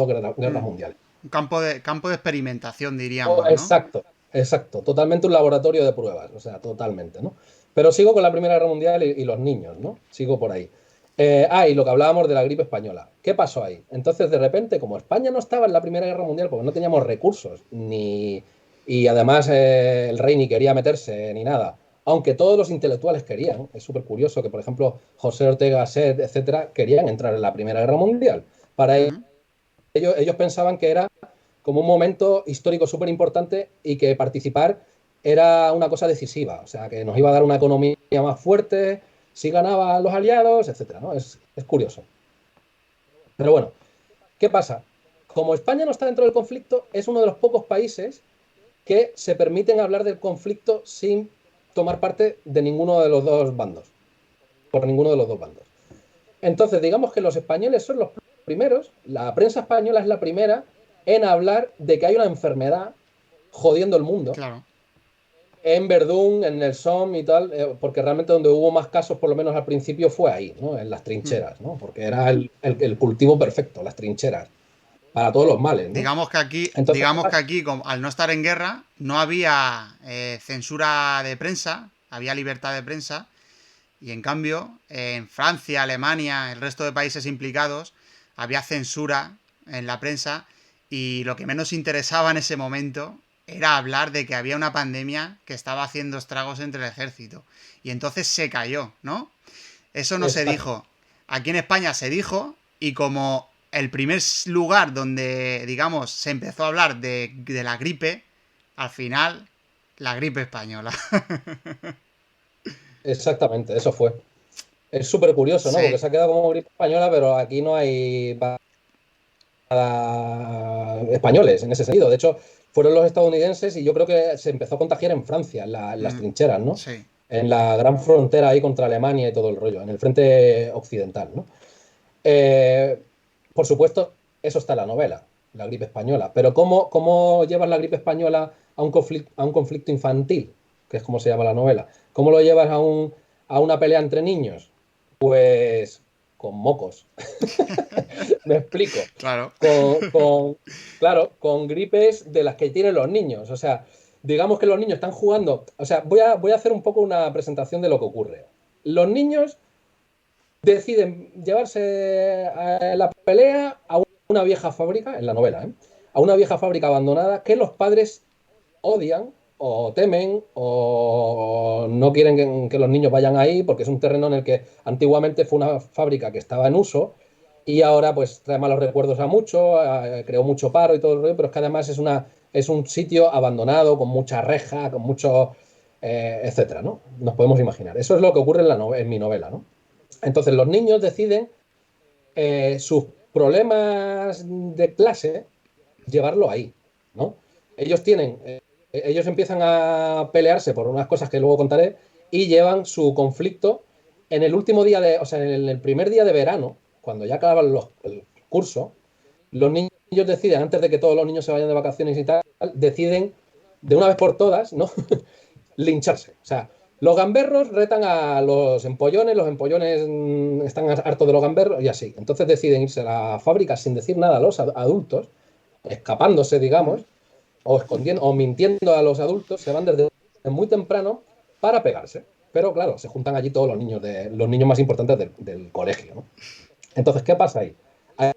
guerras Mm. mundiales. Un campo de experimentación, diríamos, ¿no? Exacto, exacto. Totalmente un laboratorio de pruebas. O sea, totalmente, ¿no? Pero sigo con la Primera Guerra Mundial y los niños, ¿no? Sigo por ahí. Y lo que hablábamos de la gripe española. ¿Qué pasó ahí? Entonces, de repente, como España no estaba en la Primera Guerra Mundial porque no teníamos recursos, y además el rey ni quería meterse ni nada, aunque todos los intelectuales querían. Es súper curioso que, por ejemplo, José Ortega Gasset, etcétera, querían entrar en la Primera Guerra Mundial. Para ellos pensaban que era como un momento histórico súper importante y que participar era una cosa decisiva, o sea, que nos iba a dar una economía más fuerte si ganaban los aliados, etcétera, ¿no? Es curioso. Pero bueno, ¿qué pasa? Como España no está dentro del conflicto, es uno de los pocos países que se permiten hablar del conflicto sin tomar parte de ninguno de los dos bandos, por ninguno de los dos bandos. Entonces, digamos que los españoles son los primeros, la prensa española es la primera en hablar de que hay una enfermedad jodiendo el mundo. Claro. En Verdún, en el Somme y tal, porque realmente donde hubo más casos, por lo menos al principio, fue ahí, ¿no? En las trincheras, ¿no? Porque era el cultivo perfecto, las trincheras, para todos los males, ¿no? Entonces, Digamos que aquí, al no estar en guerra, no había censura de prensa, había libertad de prensa, y en cambio, en Francia, Alemania, el resto de países implicados, había censura en la prensa, y lo que menos interesaba en ese momento era hablar de que había una pandemia que estaba haciendo estragos entre el ejército. Y entonces se cayó, ¿no? Eso no se exacto. dijo. Aquí en España se dijo, y como el primer lugar donde, digamos, se empezó a hablar de la gripe, al final, la gripe española. Exactamente, eso fue. Es súper curioso, ¿no? Porque Sí, se ha quedado como gripe española, pero aquí no hay españoles en ese sentido. De hecho, fueron los estadounidenses y yo creo que se empezó a contagiar en Francia, en las trincheras, ¿no? sí. En la gran frontera ahí contra Alemania y todo el rollo, en el frente occidental, ¿no? Eh, por supuesto, eso está en la novela, la gripe española. Pero ¿cómo llevas la gripe española a un conflicto infantil, que es como se llama la novela? ¿Cómo lo llevas a una pelea entre niños? Pues con mocos. Me explico. Claro. Claro, con gripes de las que tienen los niños. O sea, digamos que los niños están jugando. O sea, voy a hacer un poco una presentación de lo que ocurre. Los niños deciden llevarse a la pelea a una vieja fábrica, en la novela, ¿eh? A una vieja fábrica abandonada que los padres odian o temen o no quieren que los niños vayan ahí porque es un terreno en el que antiguamente fue una fábrica que estaba en uso y ahora pues trae malos recuerdos a mucho, creó mucho paro y todo el rollo, pero es que además es un sitio abandonado con mucha reja, con mucho, etcétera, ¿no? Nos podemos imaginar. Eso es lo que ocurre en mi novela, ¿no? Entonces los niños deciden sus problemas de clase llevarlo ahí, ¿no? Ellos ellos empiezan a pelearse por unas cosas que luego contaré y llevan su conflicto en el último día o sea, en el primer día de verano, cuando ya acaban el curso, los niños deciden, antes de que todos los niños se vayan de vacaciones y tal, deciden de una vez por todas, ¿no? Lincharse. O sea, los gamberros retan a los empollones están hartos de los gamberros y así. Entonces deciden irse a la fábrica sin decir nada a los adultos, escapándose, digamos, o escondiendo o mintiendo a los adultos, se van desde muy temprano para pegarse. Pero claro, se juntan allí todos los niños más importantes del colegio, ¿no? Entonces, ¿qué pasa ahí?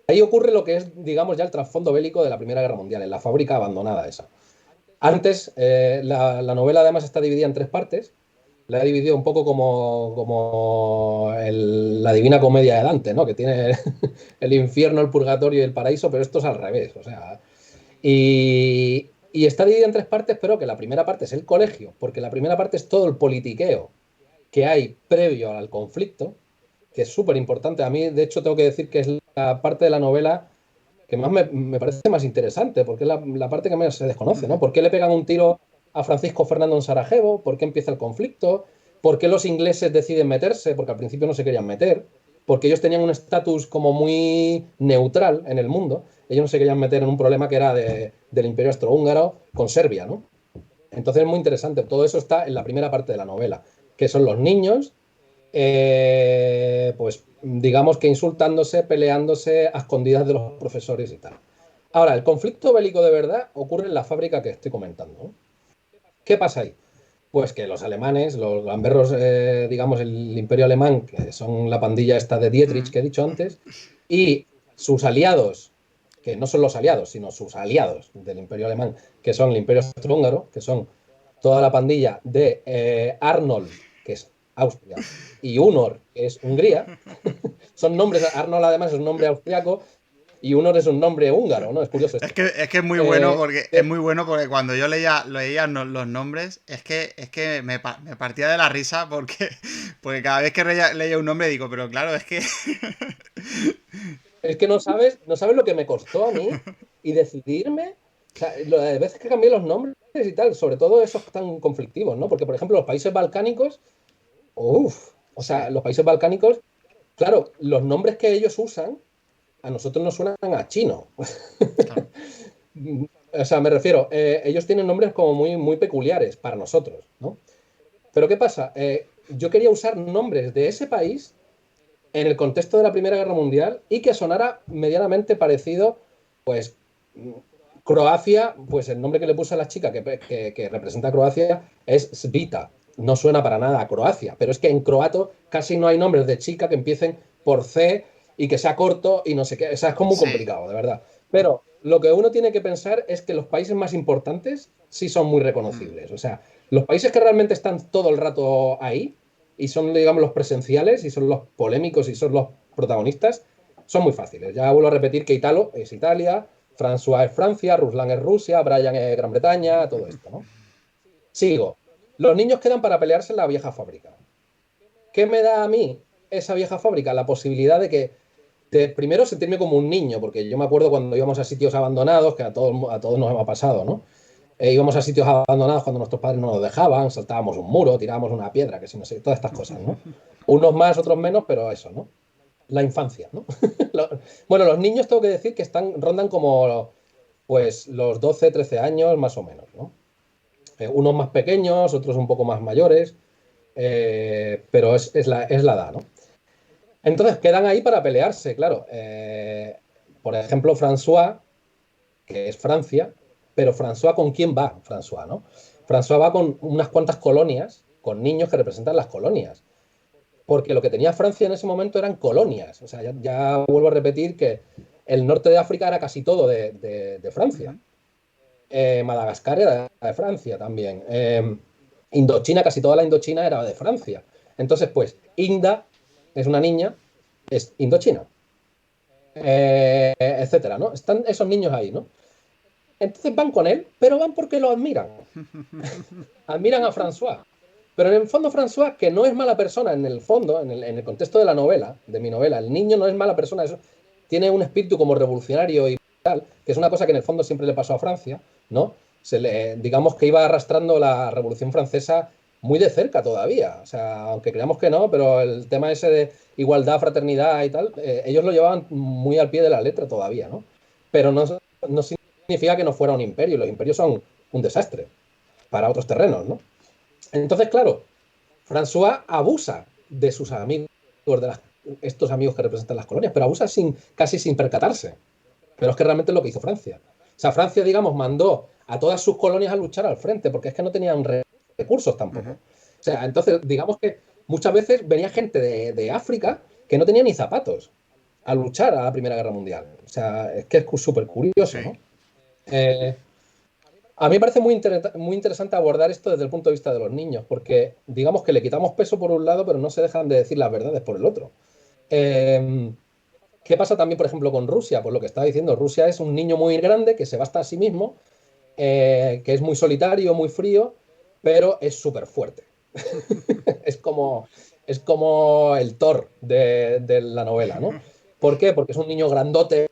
Ahí ocurre lo que es, digamos, ya el trasfondo bélico de la Primera Guerra Mundial, en la fábrica abandonada esa. Antes, la novela además está dividida en tres partes. La he dividido un poco como la Divina Comedia de Dante, ¿no? Que tiene el infierno, el purgatorio y el paraíso, pero esto es al revés. O sea, y está dividida en tres partes, pero que la primera parte es el colegio, porque la primera parte es todo el politiqueo que hay previo al conflicto, que es súper importante. A mí, de hecho, tengo que decir que es la parte de la novela que más me parece más interesante, porque es la parte que más se desconoce, ¿no? ¿Por qué le pegan un tiro a Francisco Fernando en Sarajevo? ¿Por qué empieza el conflicto? ¿Por qué los ingleses deciden meterse? Porque al principio no se querían meter, porque ellos tenían un estatus como muy neutral en el mundo, ellos no se querían meter en un problema que era del Imperio Austrohúngaro con Serbia, ¿no? Entonces es muy interesante, todo eso está en la primera parte de la novela, que son los niños pues digamos que insultándose, peleándose a escondidas de los profesores y tal. Ahora, el conflicto bélico de verdad ocurre en la fábrica que estoy comentando, ¿no? ¿Qué pasa ahí? Pues que los alemanes, los gamberros, digamos, el imperio alemán, que son la pandilla esta de Dietrich que he dicho antes, y sus aliados, que no son los aliados, sino sus aliados del imperio alemán, que son el imperio austrohúngaro, que son toda la pandilla de Arnold, que es Austria, y Unor, que es Hungría. Son nombres, Arnold además es un nombre austriaco y Unor es un nombre húngaro, ¿no? Es curioso esto. Es que Eh, es muy bueno porque cuando yo leía los nombres, es que me partía de la risa porque, porque cada vez que leía un nombre digo, pero claro, es que es que no sabes lo que me costó a mí y decidirme. O sea, de veces que cambié los nombres y tal, sobre todo esos tan conflictivos, ¿no? Porque, por ejemplo, los países balcánicos, uff, o sea, sí, los países balcánicos, claro, los nombres que ellos usan a nosotros nos suenan a chino. claro. O sea, me refiero, ellos tienen nombres como muy, muy peculiares para nosotros, ¿no? Pero ¿qué pasa? Yo quería usar nombres de ese país en el contexto de la Primera Guerra Mundial y que sonara medianamente parecido, pues, Croacia, pues el nombre que le puse a la chica que representa a Croacia es Svita. No suena para nada a Croacia, pero es que en croato casi no hay nombres de chica que empiecen por C y que sea corto y no sé qué. O sea, es como muy Sí. complicado, de verdad. Pero lo que uno tiene que pensar es que los países más importantes sí son muy Mm. reconocibles. O sea, los países que realmente están todo el rato ahí y son, digamos, los presenciales y son los polémicos y son los protagonistas, son muy fáciles. Ya vuelvo a repetir que Italo es Italia, François es Francia, Ruslan es Rusia, Brian es Gran Bretaña, todo esto, ¿no? Sigo. Los niños quedan para pelearse en la vieja fábrica. ¿Qué me da a mí esa vieja fábrica? La posibilidad de que, primero, sentirme como un niño, porque yo me acuerdo cuando íbamos a sitios abandonados, que a todos nos ha pasado, ¿no? Íbamos a sitios abandonados cuando nuestros padres no nos dejaban, saltábamos un muro, tirábamos una piedra, que si no sé, todas estas cosas, ¿no? Unos más, otros menos, pero eso, ¿no? La infancia, ¿no? Bueno, los niños tengo que decir que rondan como pues los 12 13 años más o menos, ¿no? Unos más pequeños, otros un poco más mayores, pero es la edad, ¿no? Entonces quedan ahí para pelearse, claro. Por ejemplo, François, que es Francia, pero François, ¿con quién va François, no? François va con unas cuantas colonias, con niños que representan las colonias, porque lo que tenía Francia en ese momento eran colonias. O sea, ya vuelvo a repetir que el norte de África era casi todo de Francia. Ujú. Madagascar era de Francia también. Indochina, casi toda la Indochina era de Francia. Entonces, pues, Inda es una niña, es Indochina, etcétera, ¿no? Están esos niños ahí, ¿no? Entonces van con él, pero van porque lo admiran. Admiran a François. Pero en el fondo, François, que no es mala persona, en el fondo, en el contexto de la novela, de mi novela, el niño no es mala persona, tiene un espíritu como revolucionario y tal, que es una cosa que en el fondo siempre le pasó a Francia, ¿no? Digamos que iba arrastrando la Revolución Francesa muy de cerca todavía. O sea, aunque creamos que no, pero el tema ese de igualdad, fraternidad y tal, ellos lo llevaban muy al pie de la letra todavía, ¿no? Pero no significa que no fuera un imperio. Los imperios son un desastre para otros terrenos, ¿no? Entonces, claro, François abusa de sus amigos, estos amigos que representan las colonias, pero abusa casi sin percatarse. Pero es que realmente es lo que hizo Francia. O sea, Francia, digamos, mandó a todas sus colonias a luchar al frente, porque es que no tenían recursos tampoco. Ujú. O sea, entonces, digamos que muchas veces venía gente de África que no tenía ni zapatos a luchar a la Primera Guerra Mundial. O sea, es que es súper curioso, Sí. ¿no? Eh, a mí me parece muy interesante abordar esto desde el punto de vista de los niños, porque digamos que le quitamos peso por un lado, pero no se dejan de decir las verdades por el otro. Eh, ¿Qué pasa también, por ejemplo, con Rusia? Pues lo que estaba diciendo, Rusia es un niño muy grande que se basta a sí mismo, que es muy solitario, muy frío, pero es súper fuerte. es como, es como el Thor de la novela, ¿no? ¿Por qué? Porque es un niño grandote,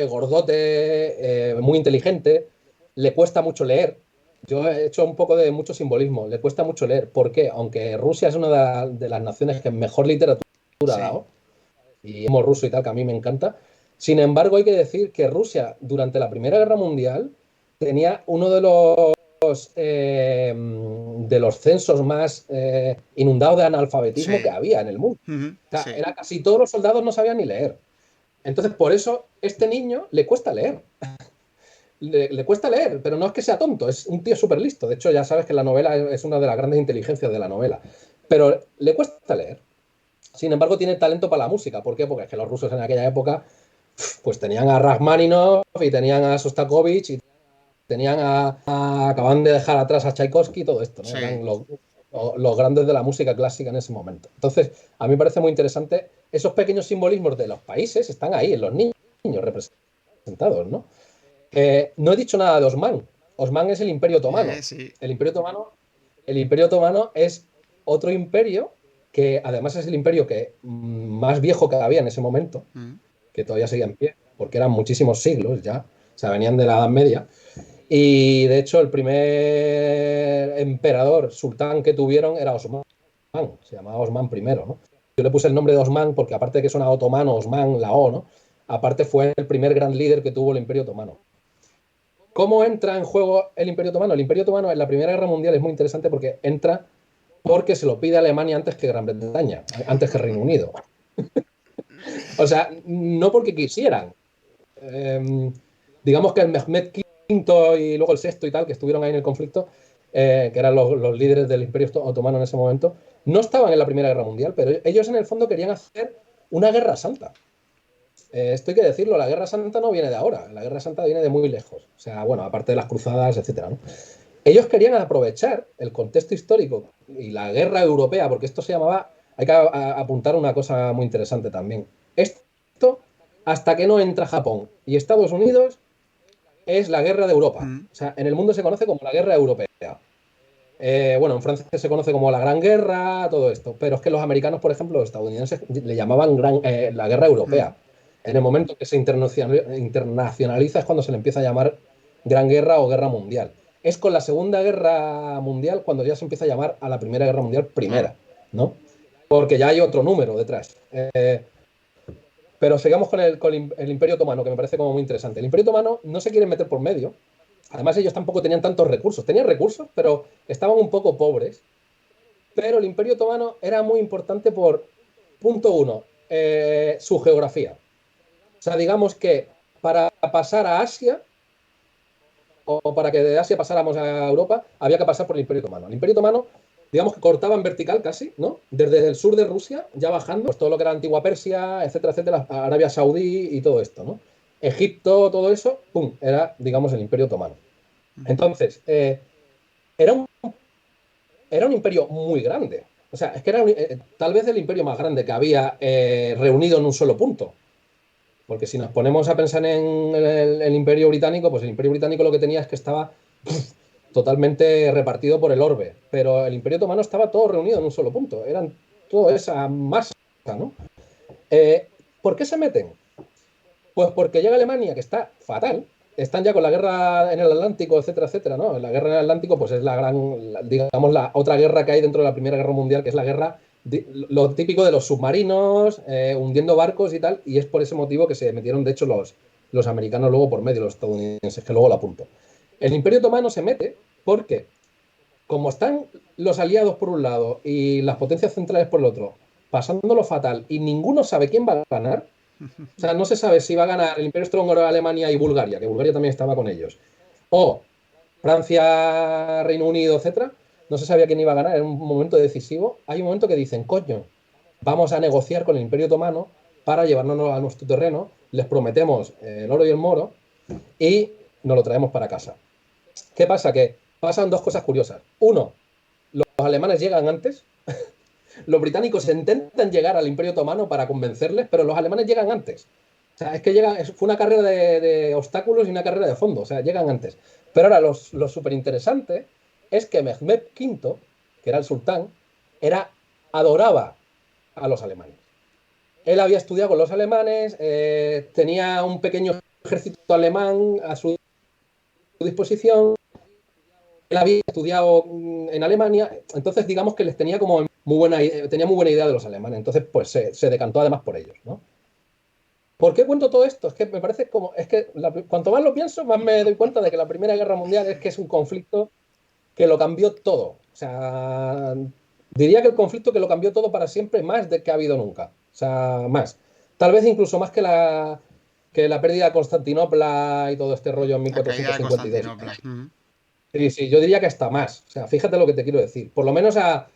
gordote, muy inteligente, le cuesta mucho leer. Yo he hecho un poco de mucho simbolismo, le cuesta mucho leer. ¿Por qué? Aunque Rusia es una de las naciones que mejor literatura ha Sí. dado, y como ruso y tal, que a mí me encanta. Sin embargo, hay que decir que Rusia, durante la Primera Guerra Mundial, tenía uno de los censos más inundados de analfabetismo que Sí. había en el mundo. Ujú. O sea, Sí. era casi todos los soldados no sabían ni leer. Entonces, por eso, este niño le cuesta leer. Le cuesta leer, pero no es que sea tonto, es un tío súper listo. De hecho, ya sabes que la novela es una de las grandes inteligencias de la novela. Pero le cuesta leer. Sin embargo, tiene talento para la música. ¿Por qué? Porque es que los rusos en aquella época pues tenían a Rachmaninoff y tenían a Sostakovich y acaban de dejar atrás a Tchaikovsky y todo esto, ¿no? Sí. Eran los grandes de la música clásica en ese momento. Entonces, a mí me parece muy interesante, esos pequeños simbolismos de los países están ahí, en los niños representados, ¿no? No he dicho nada de Osman. Osman es el Imperio Otomano. Sí. El Imperio Otomano es otro imperio que además es el imperio más viejo que había en ese momento, que todavía seguía en pie, porque eran muchísimos siglos ya, o sea, venían de la Edad Media. Y de hecho, el primer emperador sultán que tuvieron era Osman, se llamaba Osman I, ¿no? Yo le puse el nombre de Osman porque, aparte de que suena otomano, Osman, la O, ¿no? Aparte, fue el primer gran líder que tuvo el Imperio Otomano. ¿Cómo entra en juego el Imperio Otomano? El Imperio Otomano en la Primera Guerra Mundial es muy interesante porque entra porque se lo pide Alemania antes que Gran Bretaña, antes que Reino Unido. O sea, no porque quisieran. Digamos que el Mehmed V y luego el sexto y tal, que estuvieron ahí en el conflicto, que eran los líderes del Imperio Otomano en ese momento, no estaban en la Primera Guerra Mundial, pero ellos en el fondo querían hacer una guerra santa. Esto hay que decirlo, la Guerra Santa no viene de ahora, la Guerra Santa viene de muy lejos. O sea, bueno, aparte de las cruzadas, etcétera, ¿no? Ellos querían aprovechar el contexto histórico y la guerra europea, porque esto se llamaba, hay que apuntar una cosa muy interesante también. Esto, hasta que no entra Japón y Estados Unidos, es la guerra de Europa. O sea, en el mundo se conoce como la guerra europea. Bueno, en Francia se conoce como la Gran Guerra, todo esto. Pero es que los americanos, por ejemplo, los estadounidenses, le llamaban la guerra europea. En el momento que se internacionaliza es cuando se le empieza a llamar Gran Guerra o Guerra Mundial. Es con la Segunda Guerra Mundial cuando ya se empieza a llamar a la Primera Guerra Mundial primera, ¿no? Porque ya hay otro número detrás. Pero sigamos con el Imperio Otomano, que me parece como muy interesante. El Imperio Otomano no se quiere meter por medio. Además, ellos tampoco tenían tantos recursos. Tenían recursos, pero estaban un poco pobres. Pero el Imperio Otomano era muy importante por, punto uno, su geografía. O sea, digamos que para pasar a Asia, o para que de Asia pasáramos a Europa, había que pasar por el Imperio Otomano. El Imperio Otomano, digamos que cortaba en vertical casi, ¿no? Desde el sur de Rusia, ya bajando, pues todo lo que era Antigua Persia, etcétera, etcétera, Arabia Saudí y todo esto, ¿no? Egipto, todo eso, pum, era, digamos, el Imperio Otomano. Entonces, era un, era un imperio muy grande. O sea, es que era tal vez el imperio más grande que había reunido en un solo punto. Porque si nos ponemos a pensar en el Imperio Británico, pues el Imperio Británico lo que tenía es que estaba totalmente repartido por el orbe. Pero el Imperio Otomano estaba todo reunido en un solo punto. Eran toda esa masa, ¿no? ¿Por qué se meten? Pues porque llega Alemania, que está fatal. Están ya con la guerra en el Atlántico, etcétera, etcétera, ¿no? La guerra en el Atlántico, pues es digamos, la otra guerra que hay dentro de la Primera Guerra Mundial, que es la guerra, lo típico de los submarinos, hundiendo barcos y tal, y es por ese motivo que se metieron, de hecho, los americanos luego por medio, los estadounidenses, que luego lo apunto. El Imperio Otomano se mete porque, como están los aliados por un lado y las potencias centrales por el otro, pasándolo fatal, y ninguno sabe quién va a ganar. O sea, no se sabe si va a ganar el Imperio Austrohúngaro, Alemania y Bulgaria, que Bulgaria también estaba con ellos, o Francia, Reino Unido, etcétera. No se sabía quién iba a ganar, era un momento decisivo. Hay un momento que dicen, coño, vamos a negociar con el Imperio Otomano para llevárnoslo a nuestro terreno, les prometemos el oro y el moro y nos lo traemos para casa. ¿Qué pasa? Que pasan dos cosas curiosas. Uno, los alemanes llegan antes. Los británicos intentan llegar al Imperio Otomano para convencerles, pero los alemanes llegan antes. O sea, es que fue una carrera de obstáculos y una carrera de fondo, o sea, llegan antes. Pero ahora lo súper interesante es que Mehmed V, que era el sultán, adoraba a los alemanes. Él había estudiado con los alemanes, tenía un pequeño ejército alemán a su disposición, él había estudiado en Alemania, entonces digamos que les tenía como tenía muy buena idea de los alemanes, entonces pues se decantó además por ellos, ¿no? ¿Por qué cuento todo esto? Es que me parece como, es que cuanto más lo pienso, más me doy cuenta de que la Primera Guerra Mundial es que es un conflicto que lo cambió todo. O sea, diría que el conflicto que lo cambió todo para siempre, más de que ha habido nunca. O sea, más. Tal vez incluso más que la pérdida de Constantinopla y todo este rollo en La caída de 1452. Constantinopla. Sí, sí, yo diría que hasta más. O sea, fíjate lo que te quiero decir. Por lo menos a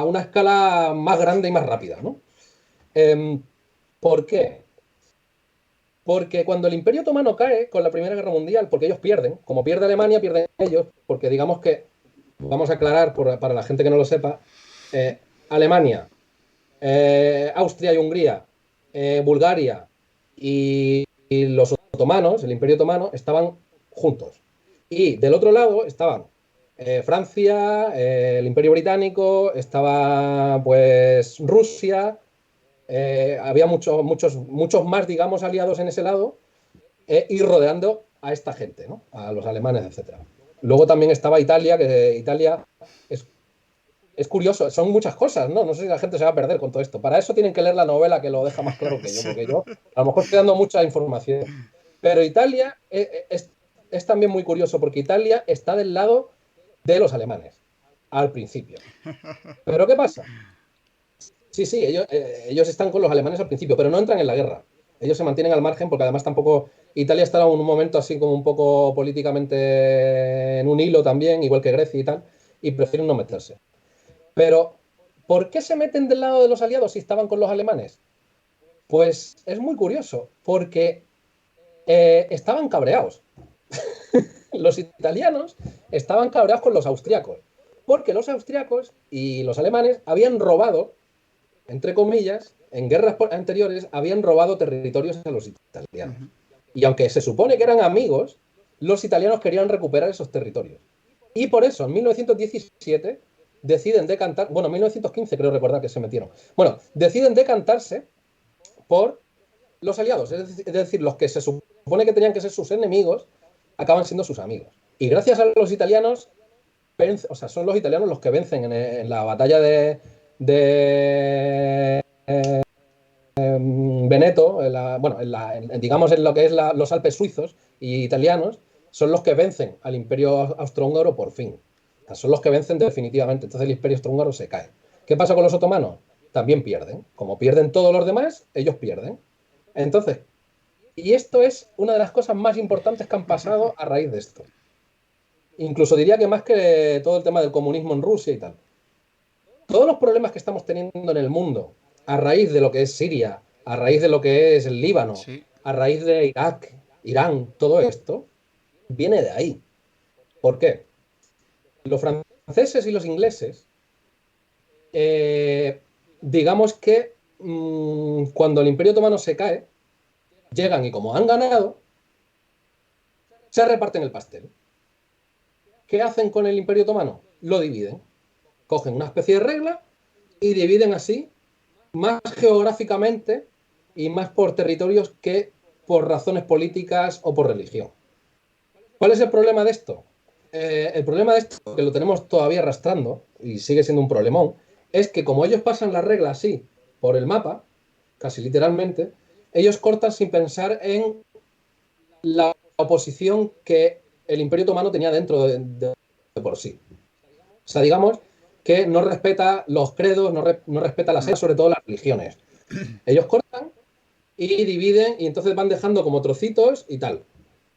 una escala más grande y más rápida, ¿no? ¿Por qué? Porque cuando el Imperio Otomano cae con la Primera Guerra Mundial, porque ellos pierden, como pierde Alemania, pierden ellos, porque digamos que, vamos a aclarar para la gente que no lo sepa, Alemania, Austria y Hungría, Bulgaria y los otomanos, el Imperio Otomano, estaban juntos. Y del otro lado estaban Francia, el Imperio Británico, estaba pues Rusia, había muchos más, digamos, aliados en ese lado, y rodeando a esta gente, ¿no? A los alemanes, etcétera. Luego también estaba Italia, que Italia es curioso, son muchas cosas, ¿no? No sé si la gente se va a perder con todo esto. Para eso tienen que leer la novela que lo deja más claro que yo, Sí. porque yo a lo mejor estoy dando mucha información. Pero Italia es también muy curioso, porque Italia está del lado de los alemanes, al principio. ¿Pero qué pasa? Sí, sí, ellos están con los alemanes al principio, pero no entran en la guerra. Ellos se mantienen al margen porque además tampoco Italia está en un momento así como un poco políticamente en un hilo también, igual que Grecia y tal, y prefieren no meterse. Pero, ¿por qué se meten del lado de los aliados si estaban con los alemanes? Pues es muy curioso, porque estaban cabreados. Los italianos estaban cabreados con los austriacos, porque los austriacos y los alemanes habían robado, entre comillas, en guerras anteriores, habían robado territorios a los italianos. Y aunque se supone que eran amigos, los italianos querían recuperar esos territorios. Y por eso, en 1917, deciden decantar, bueno, en 1915 creo recordar que se metieron, bueno, deciden decantarse por los aliados, es decir, los que se supone que tenían que ser sus enemigos, acaban siendo sus amigos. Y gracias a los italianos, o sea, son los italianos los que vencen en la batalla de Veneto, bueno, digamos en lo que es los Alpes suizos y italianos, son los que vencen al Imperio Austrohúngaro por fin. O sea, son los que vencen definitivamente. Entonces el Imperio Austrohúngaro se cae. ¿Qué pasa con los otomanos? También pierden. Como pierden todos los demás, ellos pierden. Entonces, y esto es una de las cosas más importantes que han pasado a raíz de esto. Incluso diría que más que todo el tema del comunismo en Rusia y tal. Todos los problemas que estamos teniendo en el mundo a raíz de lo que es Siria, a raíz de lo que es el Líbano, Sí. a raíz de Irak, Irán, todo esto viene de ahí. ¿Por qué? Los franceses y los ingleses, digamos que cuando el Imperio Otomano se cae, llegan y como han ganado, se reparten el pastel. ¿Qué hacen con el Imperio Otomano? Lo dividen. Cogen una especie de regla y dividen así más geográficamente y más por territorios que por razones políticas o por religión. ¿Cuál es el problema de esto? El problema de esto, que lo tenemos todavía arrastrando y sigue siendo un problemón, es que como ellos pasan la regla así por el mapa, casi literalmente, ellos cortan sin pensar en la oposición que el Imperio Otomano tenía dentro de por sí. O sea, digamos que no respeta los credos, no respeta las sobre todo las religiones. Ellos cortan y dividen y entonces van dejando como trocitos y tal.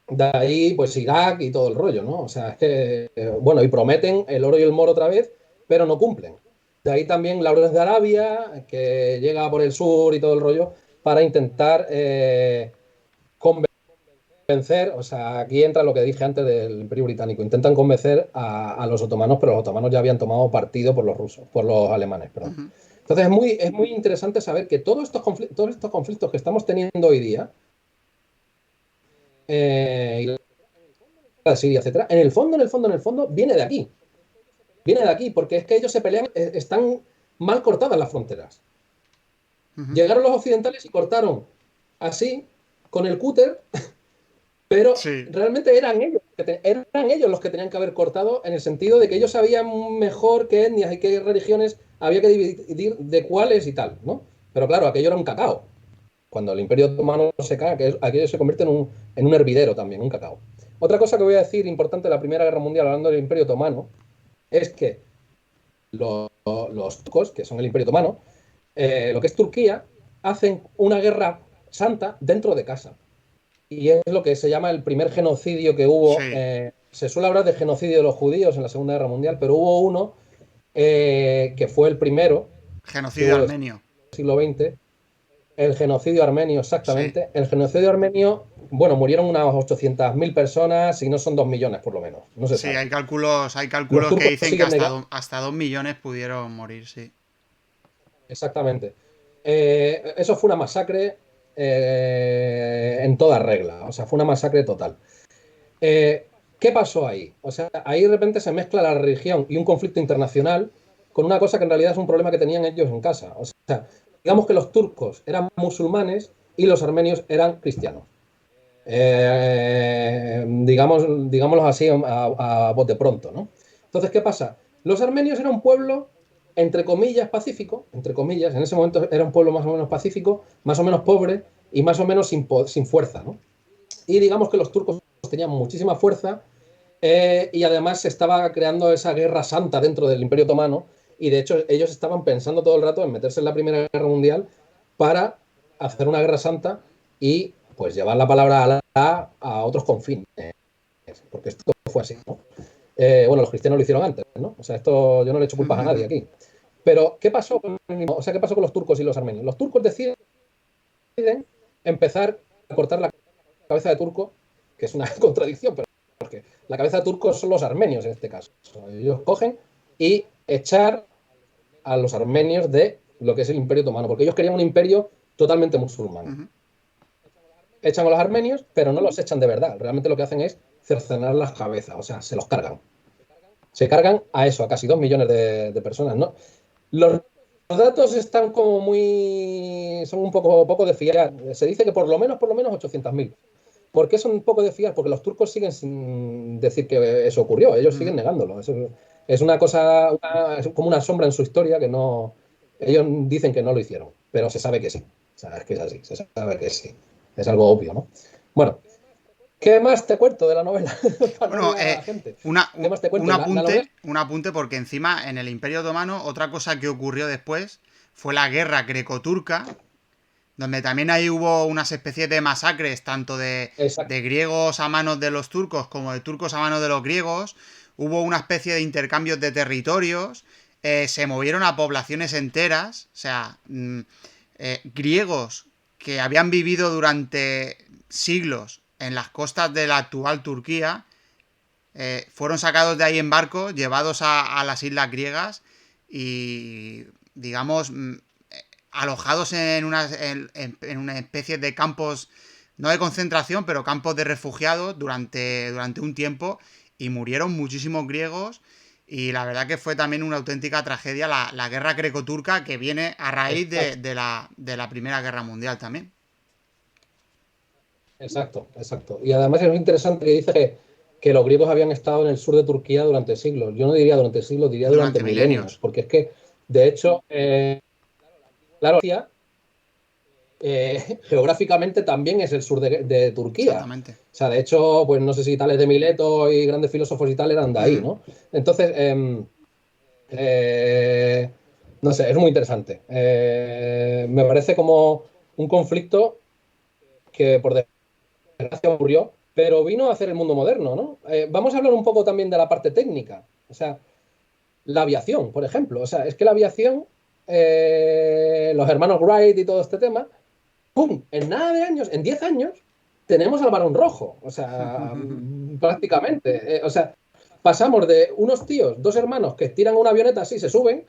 De ahí, pues Irak y todo el rollo, ¿no? O sea, es que, bueno, y prometen el oro y el moro otra vez, pero no cumplen. De ahí también la Orden de Arabia, que llega por el sur y todo el rollo, para intentar convencer, o sea, aquí entra lo que dije antes del Imperio Británico, intentan convencer a los otomanos, pero los otomanos ya habían tomado partido por los rusos, por los alemanes, perdón. Entonces es muy interesante saber que todos estos conflictos que estamos teniendo hoy día, la Siria, etcétera, en el fondo, viene de aquí. Viene de aquí, porque es que ellos se pelean, están mal cortadas las fronteras. Llegaron los occidentales y cortaron así, con el cúter, pero Sí. realmente eran ellos los que tenían que haber cortado en el sentido de que ellos sabían mejor qué etnias y qué religiones había que dividir de cuáles y tal, ¿no? Pero claro, aquello era un cacao. Cuando el Imperio Otomano se cae, aquello se convierte en un hervidero también, un cacao. Otra cosa que voy a decir importante de la Primera Guerra Mundial, hablando del Imperio Otomano, es que los turcos, que son el Imperio Otomano, lo que es Turquía, hacen una guerra santa dentro de casa. Y es lo que se llama el primer genocidio que hubo. Sí. Se suele hablar de genocidio de los judíos en la Segunda Guerra Mundial, pero hubo uno que fue el primero, que Genocidio hubo en el armenio. siglo XX. El genocidio armenio, Sí, exactamente. El genocidio armenio, bueno, murieron unas 800.000 personas, y no son 2 millones por lo menos, no se sí, sabe. hay Los cálculos que turcos dicen que siguen negando. hasta 2 millones pudieron morir, sí. Exactamente. Eso fue una masacre en toda regla, o sea, fue una masacre total. Eh, ¿Qué pasó ahí? O sea, ahí de repente se mezcla la religión y un conflicto internacional con una cosa que en realidad es un problema que tenían ellos en casa. O sea, digamos que los turcos eran musulmanes y los armenios eran cristianos. Digámoslo así a bote pronto, ¿no? Entonces, ¿qué pasa? Los armenios eran un pueblo, entre comillas, pacífico, entre comillas, en ese momento era un pueblo más o menos pacífico, más o menos pobre y más o menos sin fuerza, ¿no? Y digamos que los turcos tenían muchísima fuerza, y además se estaba creando esa guerra santa dentro del Imperio Otomano, y de hecho ellos estaban pensando todo el rato en meterse en la Primera Guerra Mundial para hacer una guerra santa y pues llevar la palabra a otros confines, porque esto fue así, ¿no? Bueno, los cristianos lo hicieron antes, ¿no? O sea, esto yo no le echo culpas a nadie aquí. Pero, ¿qué pasó o sea, ¿qué pasó con los turcos y los armenios? Los turcos deciden empezar a cortar la cabeza de turco, que es una contradicción, pero porque la cabeza de turco son los armenios en este caso. Ellos cogen y echar a los armenios de lo que es el Imperio Otomano, porque ellos querían un imperio totalmente musulmán. Ujú. Echan a los armenios, pero no los echan de verdad. Realmente lo que hacen es cercenar las cabezas, o sea, se los cargan. Se cargan a eso, a casi 2 millones de personas, ¿no? Los datos están como muy... son un poco de fiar. Se dice que por lo menos 800.000. ¿Por qué son un poco de fiar? Porque los turcos siguen sin decir que eso ocurrió, ellos siguen Ujú. negándolo. Eso es una cosa, es como una sombra en su historia que no... Ellos dicen que no lo hicieron, pero se sabe que sí. O sea, es que es así, se sabe que sí. Es algo obvio, ¿no? Bueno, ¿qué más te cuento de la novela? Para no Bueno, liar a la gente. una, ¿Qué un, más te cuento? La novela es... un apunte porque encima en el Imperio Otomano otra cosa que ocurrió después fue la guerra greco-turca, donde también ahí hubo unas especies de masacres, tanto Exacto. de griegos a manos de los turcos como de turcos a manos de los griegos. Hubo una especie de intercambios de territorios, se movieron a poblaciones enteras, o sea, griegos que habían vivido durante siglos en las costas de la actual Turquía, fueron sacados de ahí en barco, llevados a las islas griegas y, digamos, alojados en una especie de campos, no de concentración, pero campos de refugiados durante un tiempo y murieron muchísimos griegos y la verdad que fue también una auténtica tragedia la guerra greco-turca que viene a raíz Exacto. de la Primera Guerra Mundial también. Exacto, exacto. Y además es muy interesante que dice que los griegos habían estado en el sur de Turquía durante siglos. Yo no diría durante siglos, diría durante Durante milenios, milenios. porque es que, de hecho, claro, Turquía, geográficamente también es el sur de Turquía. Exactamente. O sea, de hecho, pues no sé si Tales de Mileto y grandes filósofos y tal eran de ahí, Ujú. ¿no? Entonces, eh, no sé, es muy interesante. Me parece como un conflicto que por desgracia ocurrió, pero vino a hacer el mundo moderno, ¿no? Vamos a hablar un poco también de la parte técnica, o sea, la aviación, por ejemplo. O sea, es que la aviación, los hermanos Wright y todo este tema, ¡pum! En nada de años, en 10 años, tenemos al Barón Rojo, o sea, prácticamente. O sea, pasamos de unos tíos, dos hermanos que tiran una avioneta así, se suben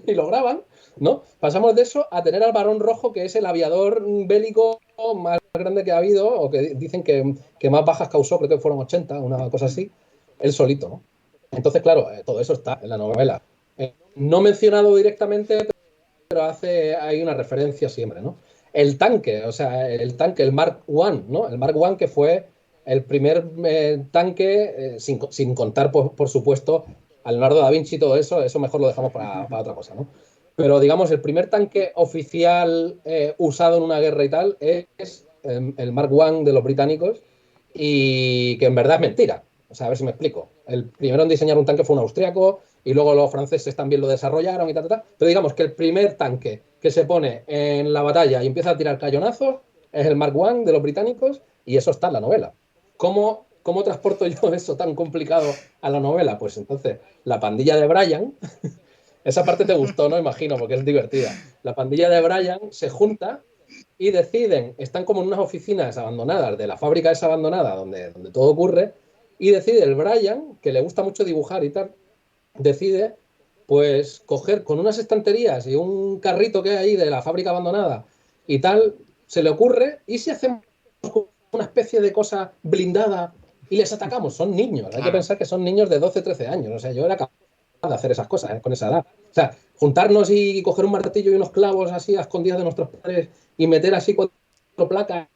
y lo graban, ¿no? Pasamos de eso a tener al Barón Rojo, que es el aviador bélico más grande que ha habido, o que dicen que más bajas causó, creo que fueron 80, una cosa así, él solito, ¿no? Entonces, claro, todo eso está en la novela. No mencionado directamente, pero hay una referencia siempre, ¿no? El tanque, o sea, el tanque, el Mark I, ¿no? El Mark I que fue el primer tanque, sin contar, por supuesto, a Leonardo da Vinci y todo eso mejor lo dejamos para otra cosa, ¿no? Pero digamos, el primer tanque oficial usado en una guerra y tal es el Mark I de los británicos, y que en verdad es mentira. O sea, a ver si me explico. El primero en diseñar un tanque fue un austriaco y luego los franceses también lo desarrollaron y tal, tal, tal. Pero digamos que el primer tanque que se pone en la batalla y empieza a tirar cañonazos es el Mark I de los británicos, y eso está en la novela. ¿Cómo transporto yo eso tan complicado a la novela? Pues entonces, la pandilla de Brian, esa parte te gustó, ¿no? Imagino, porque es divertida. La pandilla de Brian se junta y deciden, están como en unas oficinas abandonadas de la fábrica esa abandonada donde todo ocurre, y decide el Brian, que le gusta mucho dibujar y tal, decide pues coger con unas estanterías y un carrito que hay ahí de la fábrica abandonada y tal, se le ocurre, ¿y si hacemos una especie de cosa blindada y les atacamos? Son niños, hay que Claro. pensar que son niños de 12, 13 años, o sea, yo era capaz de hacer esas cosas con esa edad. O sea, juntarnos y coger un martillo y unos clavos así a escondidas de nuestros padres y meter así 4 placas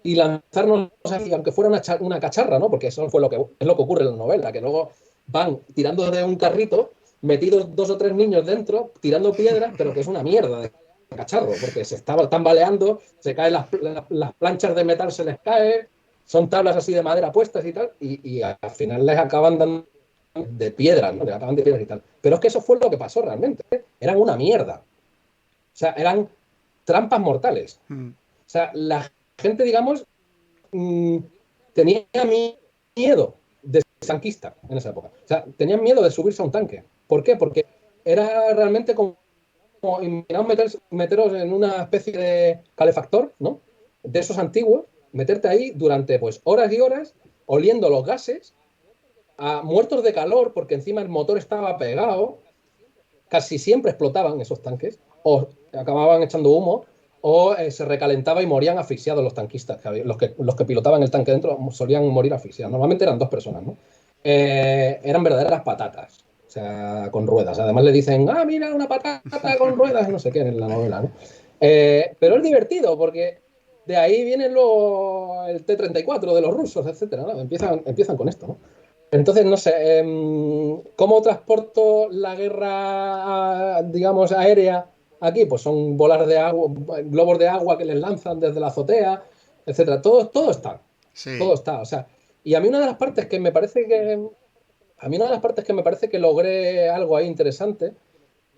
y lanzarnos así, aunque fuera una cacharra, ¿no? Porque eso fue es lo que ocurre en la novela, que luego van tirando de un carrito, metidos 2 o 3 niños dentro, tirando piedras, pero que es una mierda de cacharro, porque se estaba tambaleando, se caen las planchas de metal, se les cae, son tablas así de madera puestas y tal, y al final les acaban dando de piedras, ¿no? Les acaban de piedras y tal. Pero es que eso fue lo que pasó realmente, ¿eh? Eran una mierda. O sea, eran trampas mortales. Mm. O sea, la gente, digamos, mmm, tenía miedo de ser tanquista en esa época. O sea, tenían miedo de subirse a un tanque. ¿Por qué? Porque era realmente como imaginaos meteros en una especie de calefactor, ¿no? De esos antiguos, meterte ahí durante pues horas y horas, oliendo los gases, muertos de calor, porque encima el motor estaba pegado, casi siempre explotaban esos tanques, o acababan echando humo, o se recalentaba y morían asfixiados los tanquistas, los que pilotaban el tanque dentro solían morir asfixiados. Normalmente eran 2 personas, ¿no? Eran verdaderas patatas, o sea, con ruedas. Además le dicen, ah, mira, una patata con ruedas, no sé qué en la novela, ¿no? Pero es divertido porque de ahí viene el T-34 de los rusos, etcétera, ¿no? Empiezan con esto, ¿no? Entonces, no sé, ¿cómo transporto la guerra, digamos, aérea aquí? Pues son bolas de agua, globos de agua que les lanzan desde la azotea, etcétera. Todo está, Sí. todo está. O sea, y a mí una de las partes que me parece que logré algo ahí interesante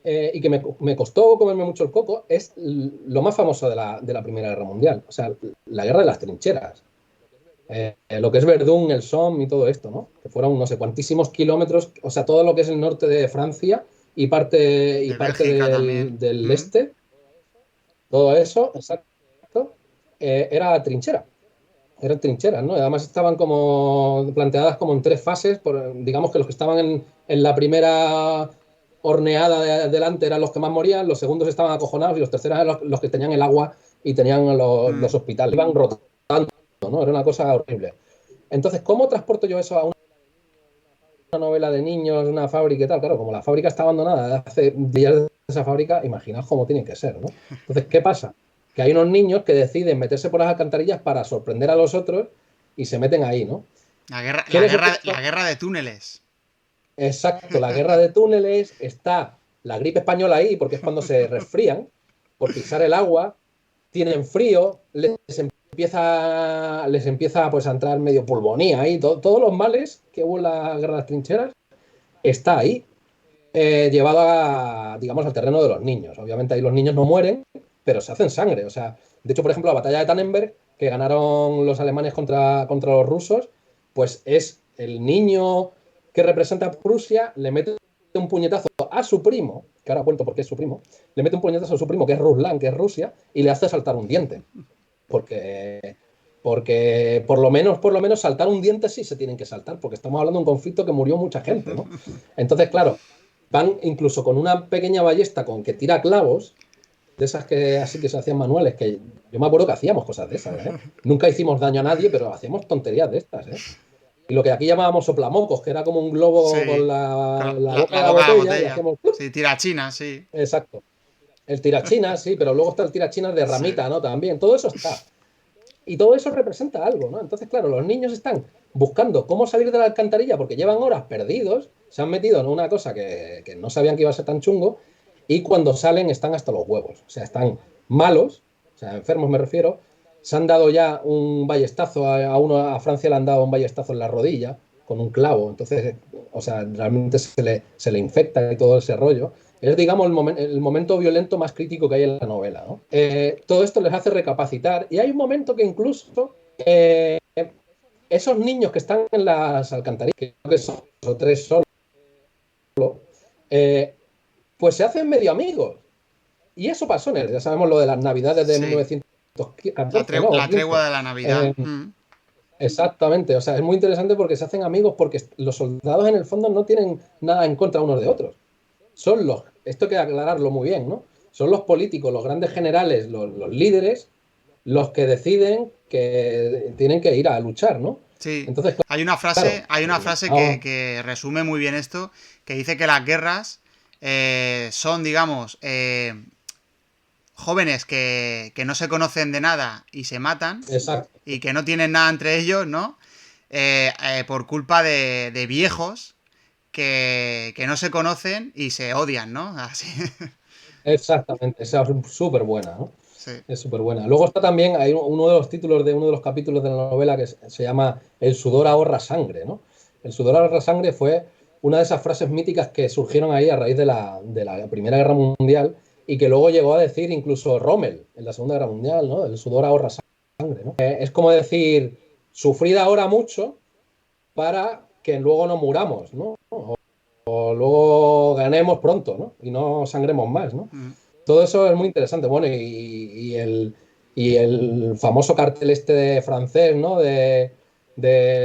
y que me costó comerme mucho el coco es lo más famoso de la Primera Guerra Mundial. O sea, la guerra de las trincheras. Lo que es Verdún, el Somme y todo esto, ¿no? Que fueron no sé cuantísimos kilómetros, o sea, todo lo que es el norte de Francia y De parte Bélgica también. del Mm. este, todo eso, exacto, era trinchera. Eran trincheras, ¿no? Además estaban como planteadas como en 3 fases, digamos que los que estaban en la primera horneada de adelante eran los que más morían, los segundos estaban acojonados y los terceros eran los que tenían el agua y tenían Mm. los hospitales. Iban rotando, ¿no? Era una cosa horrible. Entonces, ¿cómo transporto yo eso a una novela de niños, una fábrica y tal? Claro, como la fábrica está abandonada hace días de esa fábrica, imaginaos cómo tiene que ser, ¿no? Entonces, ¿qué pasa? Que hay unos niños que deciden meterse por las alcantarillas para sorprender a los otros y se meten ahí, ¿no? La guerra, ¿Qué la les guerra, ocurre? la guerra de túneles. Exacto, la guerra de túneles, está la gripe española ahí, porque es cuando se resfrían por pisar el agua, tienen frío, les empieza pues, a entrar medio pulmonía ahí, todos los males que hubo en la guerra de las trincheras está ahí, llevado digamos, al terreno de los niños. Obviamente ahí los niños no mueren, pero se hacen sangre. O sea, de hecho, por ejemplo, la batalla de Tannenberg, que ganaron los alemanes contra los rusos, pues es el niño que representa a Prusia, le mete un puñetazo a su primo, que ahora cuento por qué es su primo, le mete un puñetazo a su primo, que es Ruslan, que es Rusia, y le hace saltar un diente. Porque, porque por lo menos saltar un diente sí se tienen que saltar, porque estamos hablando de un conflicto que murió mucha gente, ¿no? Entonces, claro, van incluso con una pequeña ballesta con que tira clavos, de esas que así que se hacían manuales, que yo me acuerdo que hacíamos cosas de esas, ¿eh? Nunca hicimos daño a nadie, pero hacíamos tonterías de estas, ¿eh? Y lo que aquí llamábamos soplamocos, que era como un globo con Sí. Con la boca la de la boca de la botella y botella. hacíamos ¡plup! Sí, tirachina, sí. Exacto. El tirachinas, sí, pero luego está el tirachinas de Sí. ramita, ¿no? También, todo eso está. Y todo eso representa algo, ¿no? Entonces, claro, los niños están buscando cómo salir de la alcantarilla porque llevan horas perdidos, se han metido en una cosa que no sabían que iba a ser tan chungo, y cuando salen están hasta los huevos. O sea, están malos, o sea, enfermos me refiero, se han dado ya un ballestazo a Francia le han dado un ballestazo en la rodilla con un clavo, entonces, o sea, realmente se le infecta y todo ese rollo. Es, digamos, el momento violento más crítico que hay en la novela, ¿no? Todo esto les hace recapacitar y hay un momento que incluso esos niños que están en las alcantarillas, que creo que son 2 o 3 solo, eh, pues se hacen medio amigos. Y eso pasó ya sabemos lo de las Navidades de Sí. 1914, ¿no? O La 15. tregua de la Navidad. Eh, Exactamente, o sea, es muy interesante porque se hacen amigos porque los soldados en el fondo no tienen nada en contra unos de otros. Esto hay que aclararlo muy bien, ¿no? Son los políticos, los grandes generales, los líderes, los que deciden que tienen que ir a luchar, ¿no? Sí. Entonces, claro, Hay una frase que resume muy bien esto, que dice que las guerras son, digamos, jóvenes que no se conocen de nada y se matan exacto, y que no tienen nada entre ellos, ¿no? Por culpa de viejos que no se conocen y se odian, ¿no? Así. exactamente, esa es súper buena, ¿no? Sí. Es súper buena. Luego está también, hay uno de los títulos de uno de los capítulos de la novela que se llama El sudor ahorra sangre, ¿no? El sudor ahorra sangre fue una de esas frases míticas que surgieron ahí a raíz de la Primera Guerra Mundial y que luego llegó a decir incluso Rommel en la Segunda Guerra Mundial, ¿no? El sudor ahorra sangre, ¿no? Es como decir, sufrid ahora mucho para que luego no muramos, ¿no? O luego ganemos pronto, ¿no? Y no sangremos más, ¿no? Mm. Todo eso es muy interesante. Bueno, y el famoso cartel este de francés, ¿no? De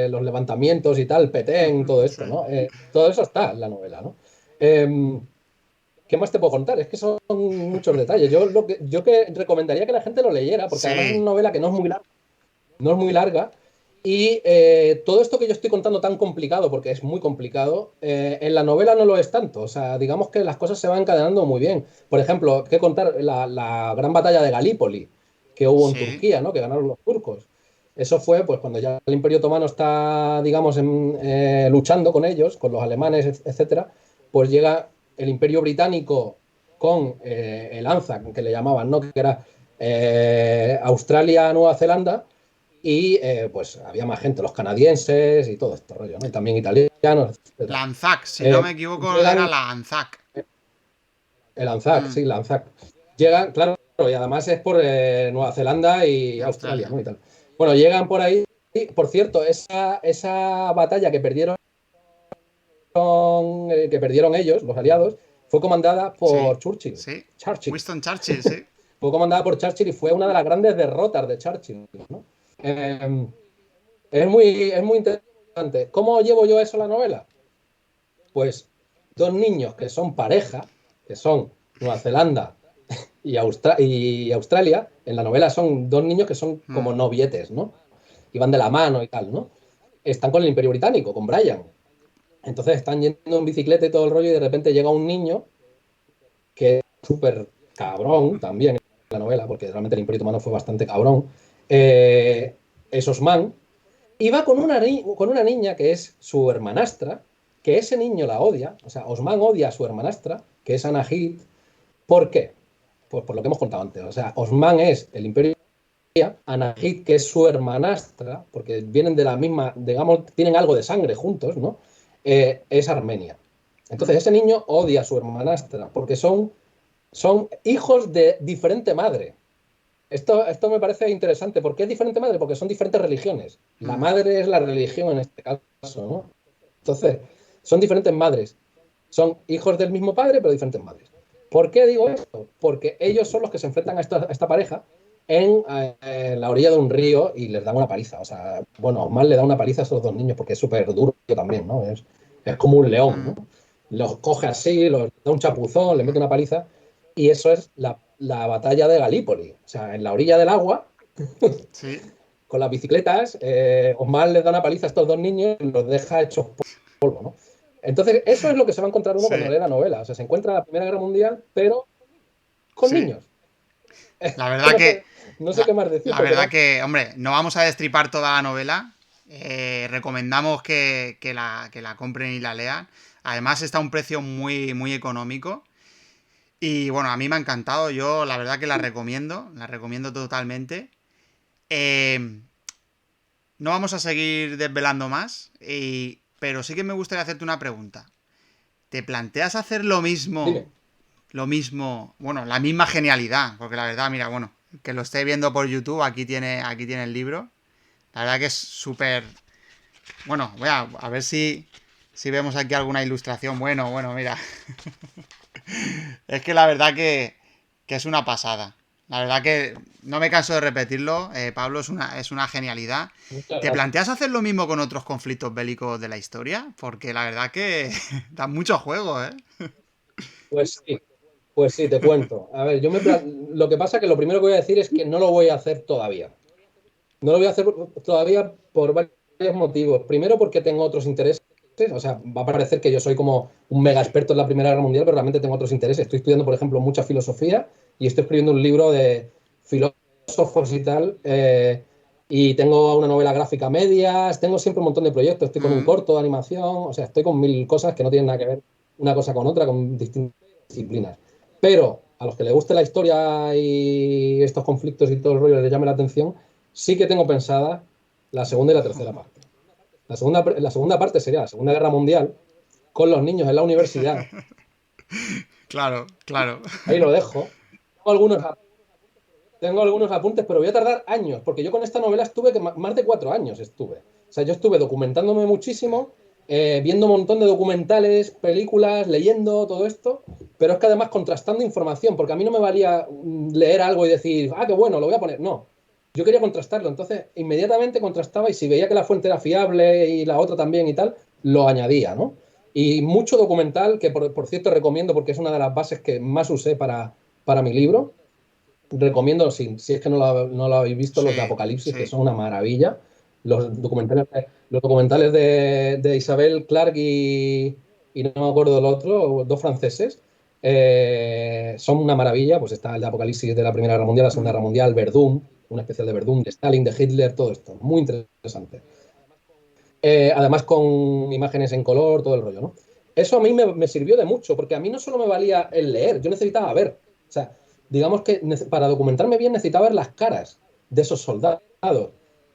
los levantamientos y tal, Petén, todo esto, Sí. ¿no? Todo eso está en la novela, ¿no? Eh, ¿Qué más te puedo contar? Es que son muchos detalles. Yo que recomendaría que la gente lo leyera, porque además es una Sí. novela que no es muy larga. Y todo esto que yo estoy contando tan complicado, porque es muy complicado, en la novela no lo es tanto. O sea, digamos que las cosas se van encadenando muy bien. Por ejemplo, qué contar la gran batalla de Galípoli que hubo en Sí. Turquía, ¿no? Que ganaron los turcos. Eso fue pues cuando ya el Imperio Otomano está, digamos, luchando con ellos, con los alemanes, etcétera, pues llega el Imperio Británico con el ANZAC, que le llamaban, ¿no? Que era Australia, Nueva Zelanda, y pues había más gente, los canadienses y todo este rollo, ¿no? Y también italianos, La etcétera. ANZAC, si no me equivoco, era Llegan la ANZAC. el ANZAC, Mm. sí, la ANZAC. Llegan, claro, y además es por Nueva Zelanda y Australia, Australia. ¿no? Y tal. Bueno, llegan por ahí. Por cierto, esa batalla que perdieron ellos, los aliados, fue comandada Sí. por Churchill. Sí. Churchill. Winston Churchill, sí. Fue comandada por Churchill y fue una de las grandes derrotas de Churchill, ¿no? Eh, es muy interesante. ¿Cómo llevo yo eso a la novela? Pues dos niños que son pareja, que son Nueva Zelanda y Australia, en la novela son dos niños que son Mm. como novietes, ¿no? Y van de la mano y tal, ¿no? Están con el Imperio Británico, con Brian. Entonces están yendo en bicicleta y todo el rollo y de repente llega un niño que es súper cabrón también en la novela, porque realmente el Imperio Otomano fue bastante cabrón. Es Osman, y va con una niña que es su hermanastra, que ese niño la odia, o sea, Osman odia a su hermanastra, que es Anahit. ¿Por qué? Pues por lo que hemos contado antes. O sea, Osman es el Imperio, Anahit, que es su hermanastra, porque vienen de la misma, digamos, tienen algo de sangre juntos, ¿no? Es Armenia. Entonces, Mm. ese niño odia a su hermanastra, porque son hijos de diferente madre. Esto me parece interesante. ¿Por qué es diferente madre? Porque son diferentes religiones. La Mm. madre es la religión en este caso, ¿no? Entonces, son diferentes madres. Son hijos del mismo padre, pero diferentes madres. ¿Por qué digo esto? Porque ellos son los que se enfrentan a esta pareja en la orilla de un río y les dan una paliza. O sea, bueno, Osman le da una paliza a esos dos niños porque es súper duro también, ¿no? Es como un león, ¿no? Mm. Los coge así, los da un chapuzón, le mete una paliza y eso es la batalla de Galípoli. O sea, en la orilla del agua, Sí. con las bicicletas, Osman les da una paliza a estos dos niños y los deja hechos polvo, ¿no? Entonces, eso es lo que se va a encontrar uno cuando Sí. lee la novela. O sea, se encuentra la Primera Guerra Mundial, pero con Sí. niños. La verdad que. No sé qué más decir, La porque verdad que, hombre, no vamos a destripar toda la novela. Recomendamos que la compren y la lean. Además, está a un precio muy, muy económico. Y bueno, a mí me ha encantado. Yo, la verdad que la recomiendo. La recomiendo totalmente. Eh, no vamos a seguir desvelando más. Pero sí que me gustaría hacerte una pregunta. ¿Te planteas hacer lo mismo? dime. Lo mismo. Bueno, la misma genialidad. Porque la verdad, mira, bueno, que lo esté viendo por YouTube, aquí tiene el libro. La verdad que es súper. Bueno, voy a ver si vemos aquí alguna ilustración. Bueno, mira. Es que la verdad que es una pasada. La verdad que no me canso de repetirlo, Pablo, es una genialidad. Muchas ¿Te gracias. planteas hacerlo mismo con otros conflictos bélicos de la historia? Porque la verdad que da mucho juego, ¿eh? Pues sí, pues sí, te cuento. A ver, lo que pasa es que lo primero que voy a decir es que no lo voy a hacer todavía. No lo voy a hacer todavía por varios motivos. Primero, porque tengo otros intereses. O sea, va a parecer que yo soy como un mega experto en la Primera Guerra Mundial, pero realmente tengo otros intereses. Estoy estudiando, por ejemplo, mucha filosofía y estoy escribiendo un libro de filósofos y tal. Y tengo una novela gráfica a medias. Tengo siempre un montón de proyectos. Estoy con un Mm, corto de animación. O sea, estoy con mil cosas que no tienen nada que ver una cosa con otra, con distintas disciplinas. Pero a los que les guste la historia y estos conflictos y todo el rollo les llame la atención, sí que tengo pensada la segunda y la tercera parte. La segunda parte sería la Segunda Guerra Mundial, con los niños en la universidad. claro, claro. Ahí lo dejo. Tengo algunos, tengo algunos apuntes, pero voy a tardar años, porque yo con esta novela estuve, que más de 4 años estuve. O sea, yo estuve documentándome muchísimo, viendo un montón de documentales, películas, leyendo todo esto, pero es que además contrastando información, porque a mí no me valía leer algo y decir, ah, qué bueno, lo voy a poner. No, yo quería contrastarlo, entonces inmediatamente contrastaba y si veía que la fuente era fiable y la otra también y tal, lo añadía, ¿no? Y mucho documental, que por cierto recomiendo porque es una de las bases que más usé para mi libro. Recomiendo, si es que no lo habéis visto, los de Sí, Apocalipsis, que sí. son una maravilla. Los documentales de Isabel Clark y no me acuerdo del otro, dos franceses, son una maravilla. Pues está el de Apocalipsis de la Primera Guerra Mundial, la Segunda Mm, Guerra Mundial, Verdún, una especial de Verdún, de Stalin, de Hitler, todo esto. Muy interesante. Además con imágenes en color, todo el rollo, ¿no? Eso a mí me sirvió de mucho, porque a mí no solo me valía el leer, yo necesitaba ver. O sea, digamos que para documentarme bien necesitaba ver las caras de esos soldados,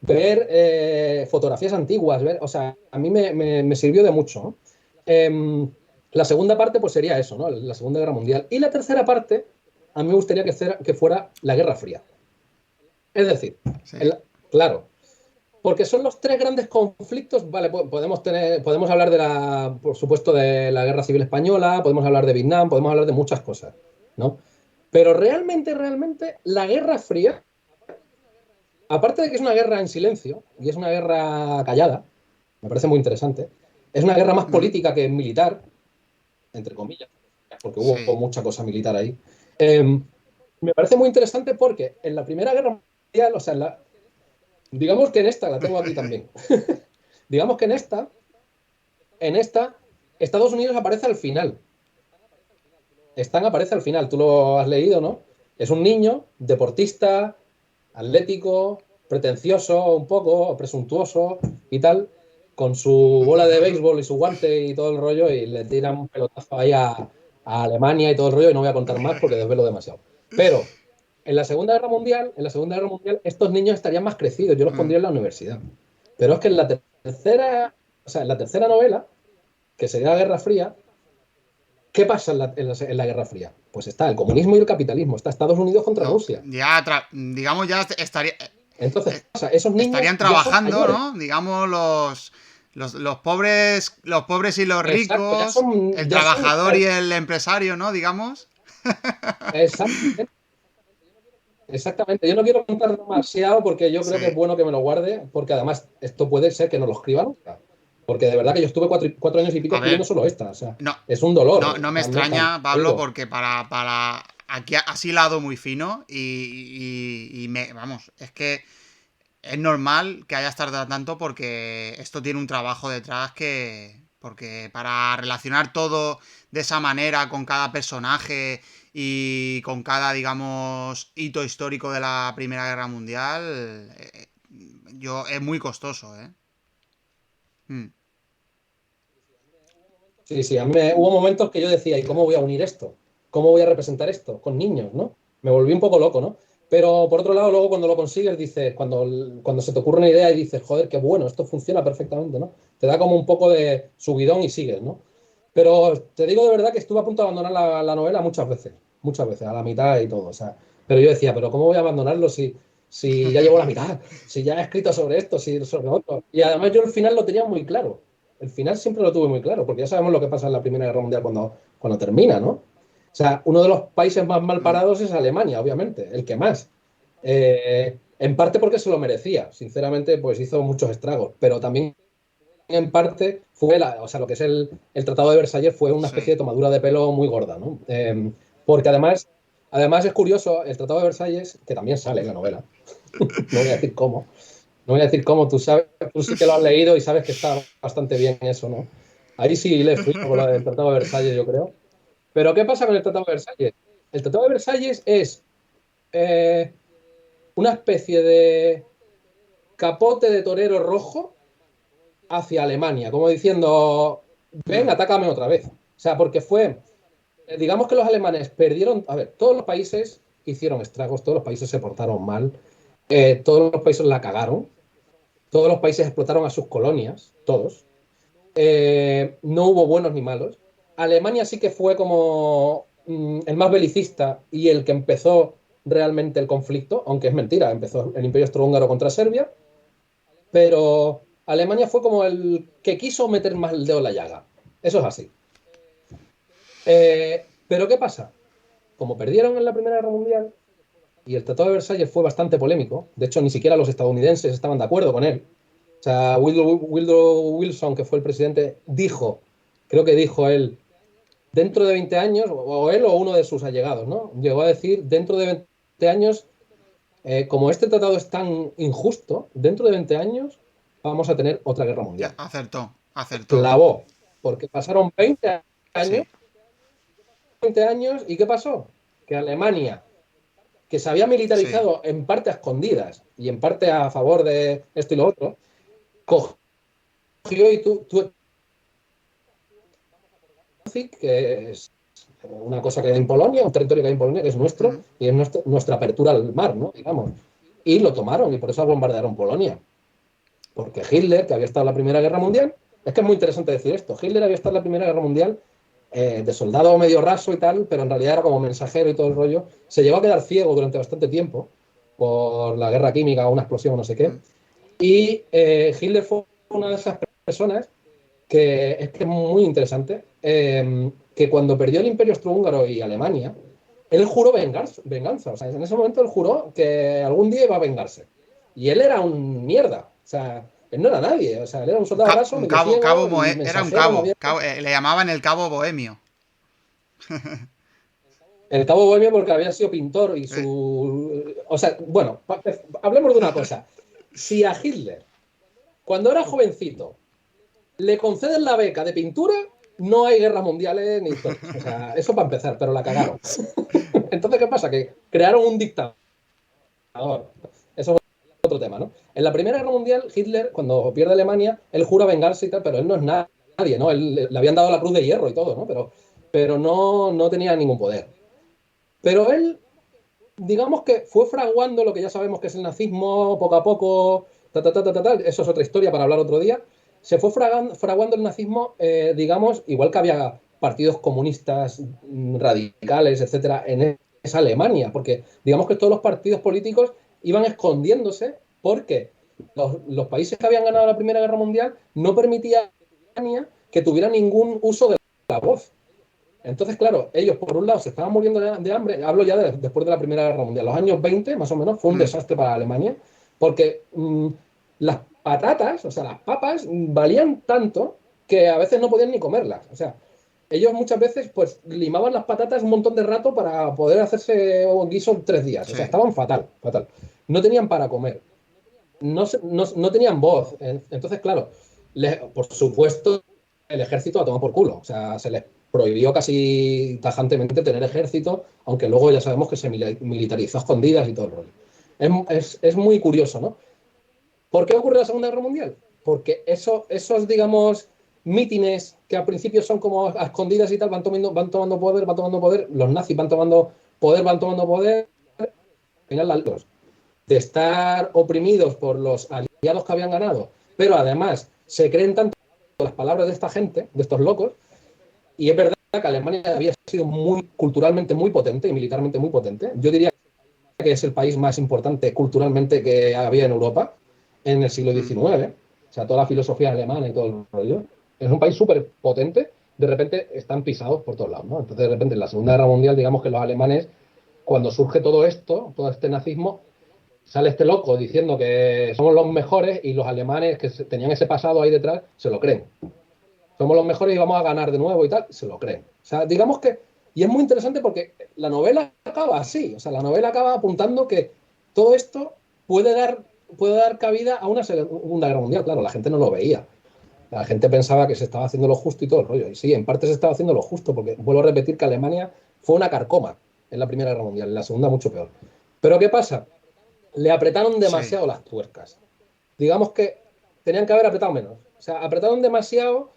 ver fotografías antiguas, ver, o sea, a mí me sirvió de mucho, ¿no? La segunda parte pues sería eso, ¿no? La Segunda Guerra Mundial. Y la tercera parte, a mí me gustaría que fuera la Guerra Fría. Es decir, sí. claro, porque son los tres grandes conflictos. Vale, podemos hablar por supuesto, de la Guerra Civil Española, podemos hablar de Vietnam, podemos hablar de muchas cosas, ¿no? Pero realmente, la Guerra Fría, aparte de que es una guerra en silencio y es una guerra callada, me parece muy interesante, es una guerra más Mm, política que militar, entre comillas, porque hubo sí. mucha cosa militar ahí. Eh, Me parece muy interesante porque en la Primera Guerra Mundial, o sea, digamos que en esta, la tengo aquí también, digamos que en esta, Estados Unidos aparece al final. Stan aparece al final, tú lo has leído, ¿no? Es un niño, deportista, atlético, pretencioso un poco, presuntuoso y tal, con su bola de béisbol y su guante y todo el rollo, y le tiran un pelotazo ahí a Alemania y todo el rollo, y no voy a contar más porque desvelo demasiado. Pero en la Segunda Guerra Mundial, estos niños estarían más crecidos, yo los Mm, pondría en la universidad. Pero es que en la tercera novela, que sería la Guerra Fría, ¿qué pasa en la Guerra Fría? Pues está el comunismo y el capitalismo, está Estados Unidos contra Rusia. ya, digamos, ya Entonces, eh, ¿qué pasa? Esos niños estarían ya son trabajando, mayores. ¿no? Digamos, los pobres y los Exacto, ya ricos, son, el ya son, trabajador y el empresario, ¿no? Digamos. exactamente, exactamente. Yo no quiero contar demasiado porque yo creo que es Sí. bueno que me lo guarde, porque además esto puede ser que no lo escriba nunca. Porque de verdad que yo estuve 4 años y pico A escribiendo ver, solo esta. O sea, no, es un no, dolor. no me extraña, Pablo, Digo, porque aquí así lado muy fino vamos, es que es normal que hayas tardado tanto porque esto tiene un trabajo detrás porque para relacionar todo de esa manera con cada personaje y con cada, digamos, hito histórico de la Primera Guerra Mundial, es muy costoso, ¿eh? Mm, sí, sí, hubo momentos que yo decía, ¿y cómo voy a unir esto? ¿Cómo voy a representar esto? Con niños, ¿no? Me volví un poco loco, ¿no? Pero por otro lado, luego cuando lo consigues, dices, cuando se te ocurre una idea y dices, joder, qué bueno, esto funciona perfectamente, ¿no? Te da como un poco de subidón y sigues, ¿no? Pero te digo de verdad que estuve a punto de abandonar la novela muchas veces, a la mitad y todo, o sea, pero yo decía, pero ¿cómo voy a abandonarlo si ya llevo la mitad? Si ya he escrito sobre esto, si sobre otro. Y además yo el final lo tenía muy claro. El final siempre lo tuve muy claro, porque ya sabemos lo que pasa en la Primera Guerra Mundial cuando termina, ¿no? O sea, uno de los países más mal parados es Alemania, obviamente, el que más. En parte porque se lo merecía, sinceramente, pues hizo muchos estragos, pero también en parte fue, o sea, lo que es el Tratado de Versalles fue una especie Sí. de tomadura de pelo muy gorda, ¿no? Porque además es curioso, el Tratado de Versalles, que también sale en la novela, no voy a decir cómo, no voy a decir cómo, tú sí que lo has leído y sabes que está bastante bien eso, ¿no? Ahí sí le fui con lo del Tratado de Versalles, yo creo. Pero ¿qué pasa con el Tratado de Versalles? El Tratado de Versalles es eh, una especie de capote de torero rojo hacia Alemania, como diciendo, ven, Mm, atácame otra vez. O sea, porque fue, digamos que los alemanes perdieron, a ver, todos los países hicieron estragos, todos los países se portaron mal, todos los países la cagaron, todos los países explotaron a sus colonias, todos. No hubo buenos ni malos. Alemania sí que fue como el más belicista y el que empezó realmente el conflicto, aunque es mentira, empezó el Imperio Austrohúngaro contra Serbia, pero Alemania fue como el que quiso meter más el dedo en la llaga. Eso es así. Pero ¿qué pasa? Como perdieron en la Primera Guerra Mundial y el Tratado de Versalles fue bastante polémico, de hecho ni siquiera los estadounidenses estaban de acuerdo con él. O sea, Woodrow Wilson, que fue el presidente, dijo, creo que dijo él, dentro de 20 años, o él o uno de sus allegados, ¿no? Llegó a decir, dentro de 20 años, como este tratado es tan injusto, dentro de 20 años vamos a tener otra guerra ya, mundial. acertó, acertó. Clavó, porque pasaron años, Sí. 20 años, ¿y qué pasó? Que Alemania, que se había Sí. militarizado en parte a escondidas y en parte a favor de esto y lo otro, cogió y que es una cosa que hay en Polonia, un territorio que hay en Polonia, que es nuestro, Mm, y es nuestra apertura al mar, ¿no? Digamos. Y lo tomaron, y por eso bombardearon Polonia. Porque Hitler, que había estado en la Primera Guerra Mundial, es que es muy interesante decir esto, Hitler había estado en la Primera Guerra Mundial de soldado medio raso y tal, pero en realidad era como mensajero y todo el rollo. Se llegó a quedar ciego durante bastante tiempo por la guerra química o una explosión o no sé qué. mm. Y Hitler fue una de esas personas que es muy interesante, que cuando perdió el Imperio Austrohúngaro y Alemania, él juró venganza. O sea, en ese momento él juró que algún día iba a vengarse. Y él era un mierda. O sea, él no era nadie. O sea, él era un soldado raso, Un medio cabo, ciego y era un mensajero, no cabo, había. le llamaban el cabo bohemio. El cabo Bohemio porque había sido pintor y Eh, su. O sea, bueno, hablemos de una cosa. Si a Hitler, cuando era jovencito, le conceden la beca de pintura, no hay guerras mundiales ni historias. O sea, eso para empezar, pero la cagaron. Entonces, ¿qué pasa? Que crearon un dictador. Eso es otro tema, ¿no? En la Primera Guerra Mundial, Hitler, cuando pierde Alemania, él jura vengarse y tal, pero él no es nadie, ¿no? Él, le habían dado la Cruz de Hierro y todo, ¿no? Pero no tenía ningún poder. Pero él, digamos que fue fraguando lo que ya sabemos que es el nazismo, poco a poco, eso es otra historia para hablar otro día. Se fue fraguando el nazismo, digamos, igual que había partidos comunistas radicales, etcétera, en esa Alemania, porque digamos que todos los partidos políticos iban escondiéndose porque los países que habían ganado la Primera Guerra Mundial no permitían a Alemania que tuviera ningún uso de la voz. Entonces, claro, ellos por un lado se estaban muriendo de hambre, hablo ya después de la Primera Guerra Mundial, los años 20 más o menos fue un mm. desastre para Alemania, porque las patatas, o sea, las papas valían tanto que a veces no podían ni comerlas. O sea, ellos muchas veces pues limaban las patatas un montón de rato para poder hacerse un guiso en 3 días. O sea, Sí. estaban fatal, fatal. No tenían para comer, no tenían voz. Entonces, claro, por supuesto, el ejército a tomar por culo. O sea, se les prohibió casi tajantemente tener ejército, aunque luego ya sabemos que se militarizó a escondidas y todo el rollo. Es muy curioso, ¿no? ¿Por qué ocurre la Segunda Guerra Mundial? Porque esos, digamos, mítines que al principio son como a escondidas y tal, van tomando poder, los nazis van tomando poder, al final los de estar oprimidos por los aliados que habían ganado, pero además se creen tanto las palabras de esta gente, de estos locos, y es verdad que Alemania había sido muy culturalmente muy potente y militarmente muy potente. Yo diría que es el país más importante culturalmente que había en Europa en el siglo Mm. XIX. O sea, toda la filosofía alemana y todo el rollo. Es un país súper potente de repente están pisados por todos lados, ¿no? Entonces, de repente, en la Segunda Guerra Mundial, digamos que los alemanes, cuando surge todo esto, todo este nazismo, sale este loco diciendo que somos los mejores y los alemanes que tenían ese pasado ahí detrás se lo creen. Somos los mejores y vamos a ganar de nuevo y tal, se lo creen. O sea, digamos que, y es muy interesante porque la novela acaba así, o sea, la novela acaba apuntando que todo esto puede dar cabida a una Segunda Guerra Mundial. Claro, la gente no lo veía. La gente pensaba que se estaba haciendo lo justo y todo el rollo. Y sí, en parte se estaba haciendo lo justo, porque vuelvo a repetir que Alemania fue una carcoma en la Primera Guerra Mundial, en la Segunda mucho peor. Pero ¿qué pasa? Le apretaron Sí. demasiado las tuercas. Digamos que tenían que haber apretado menos. O sea, apretaron demasiado,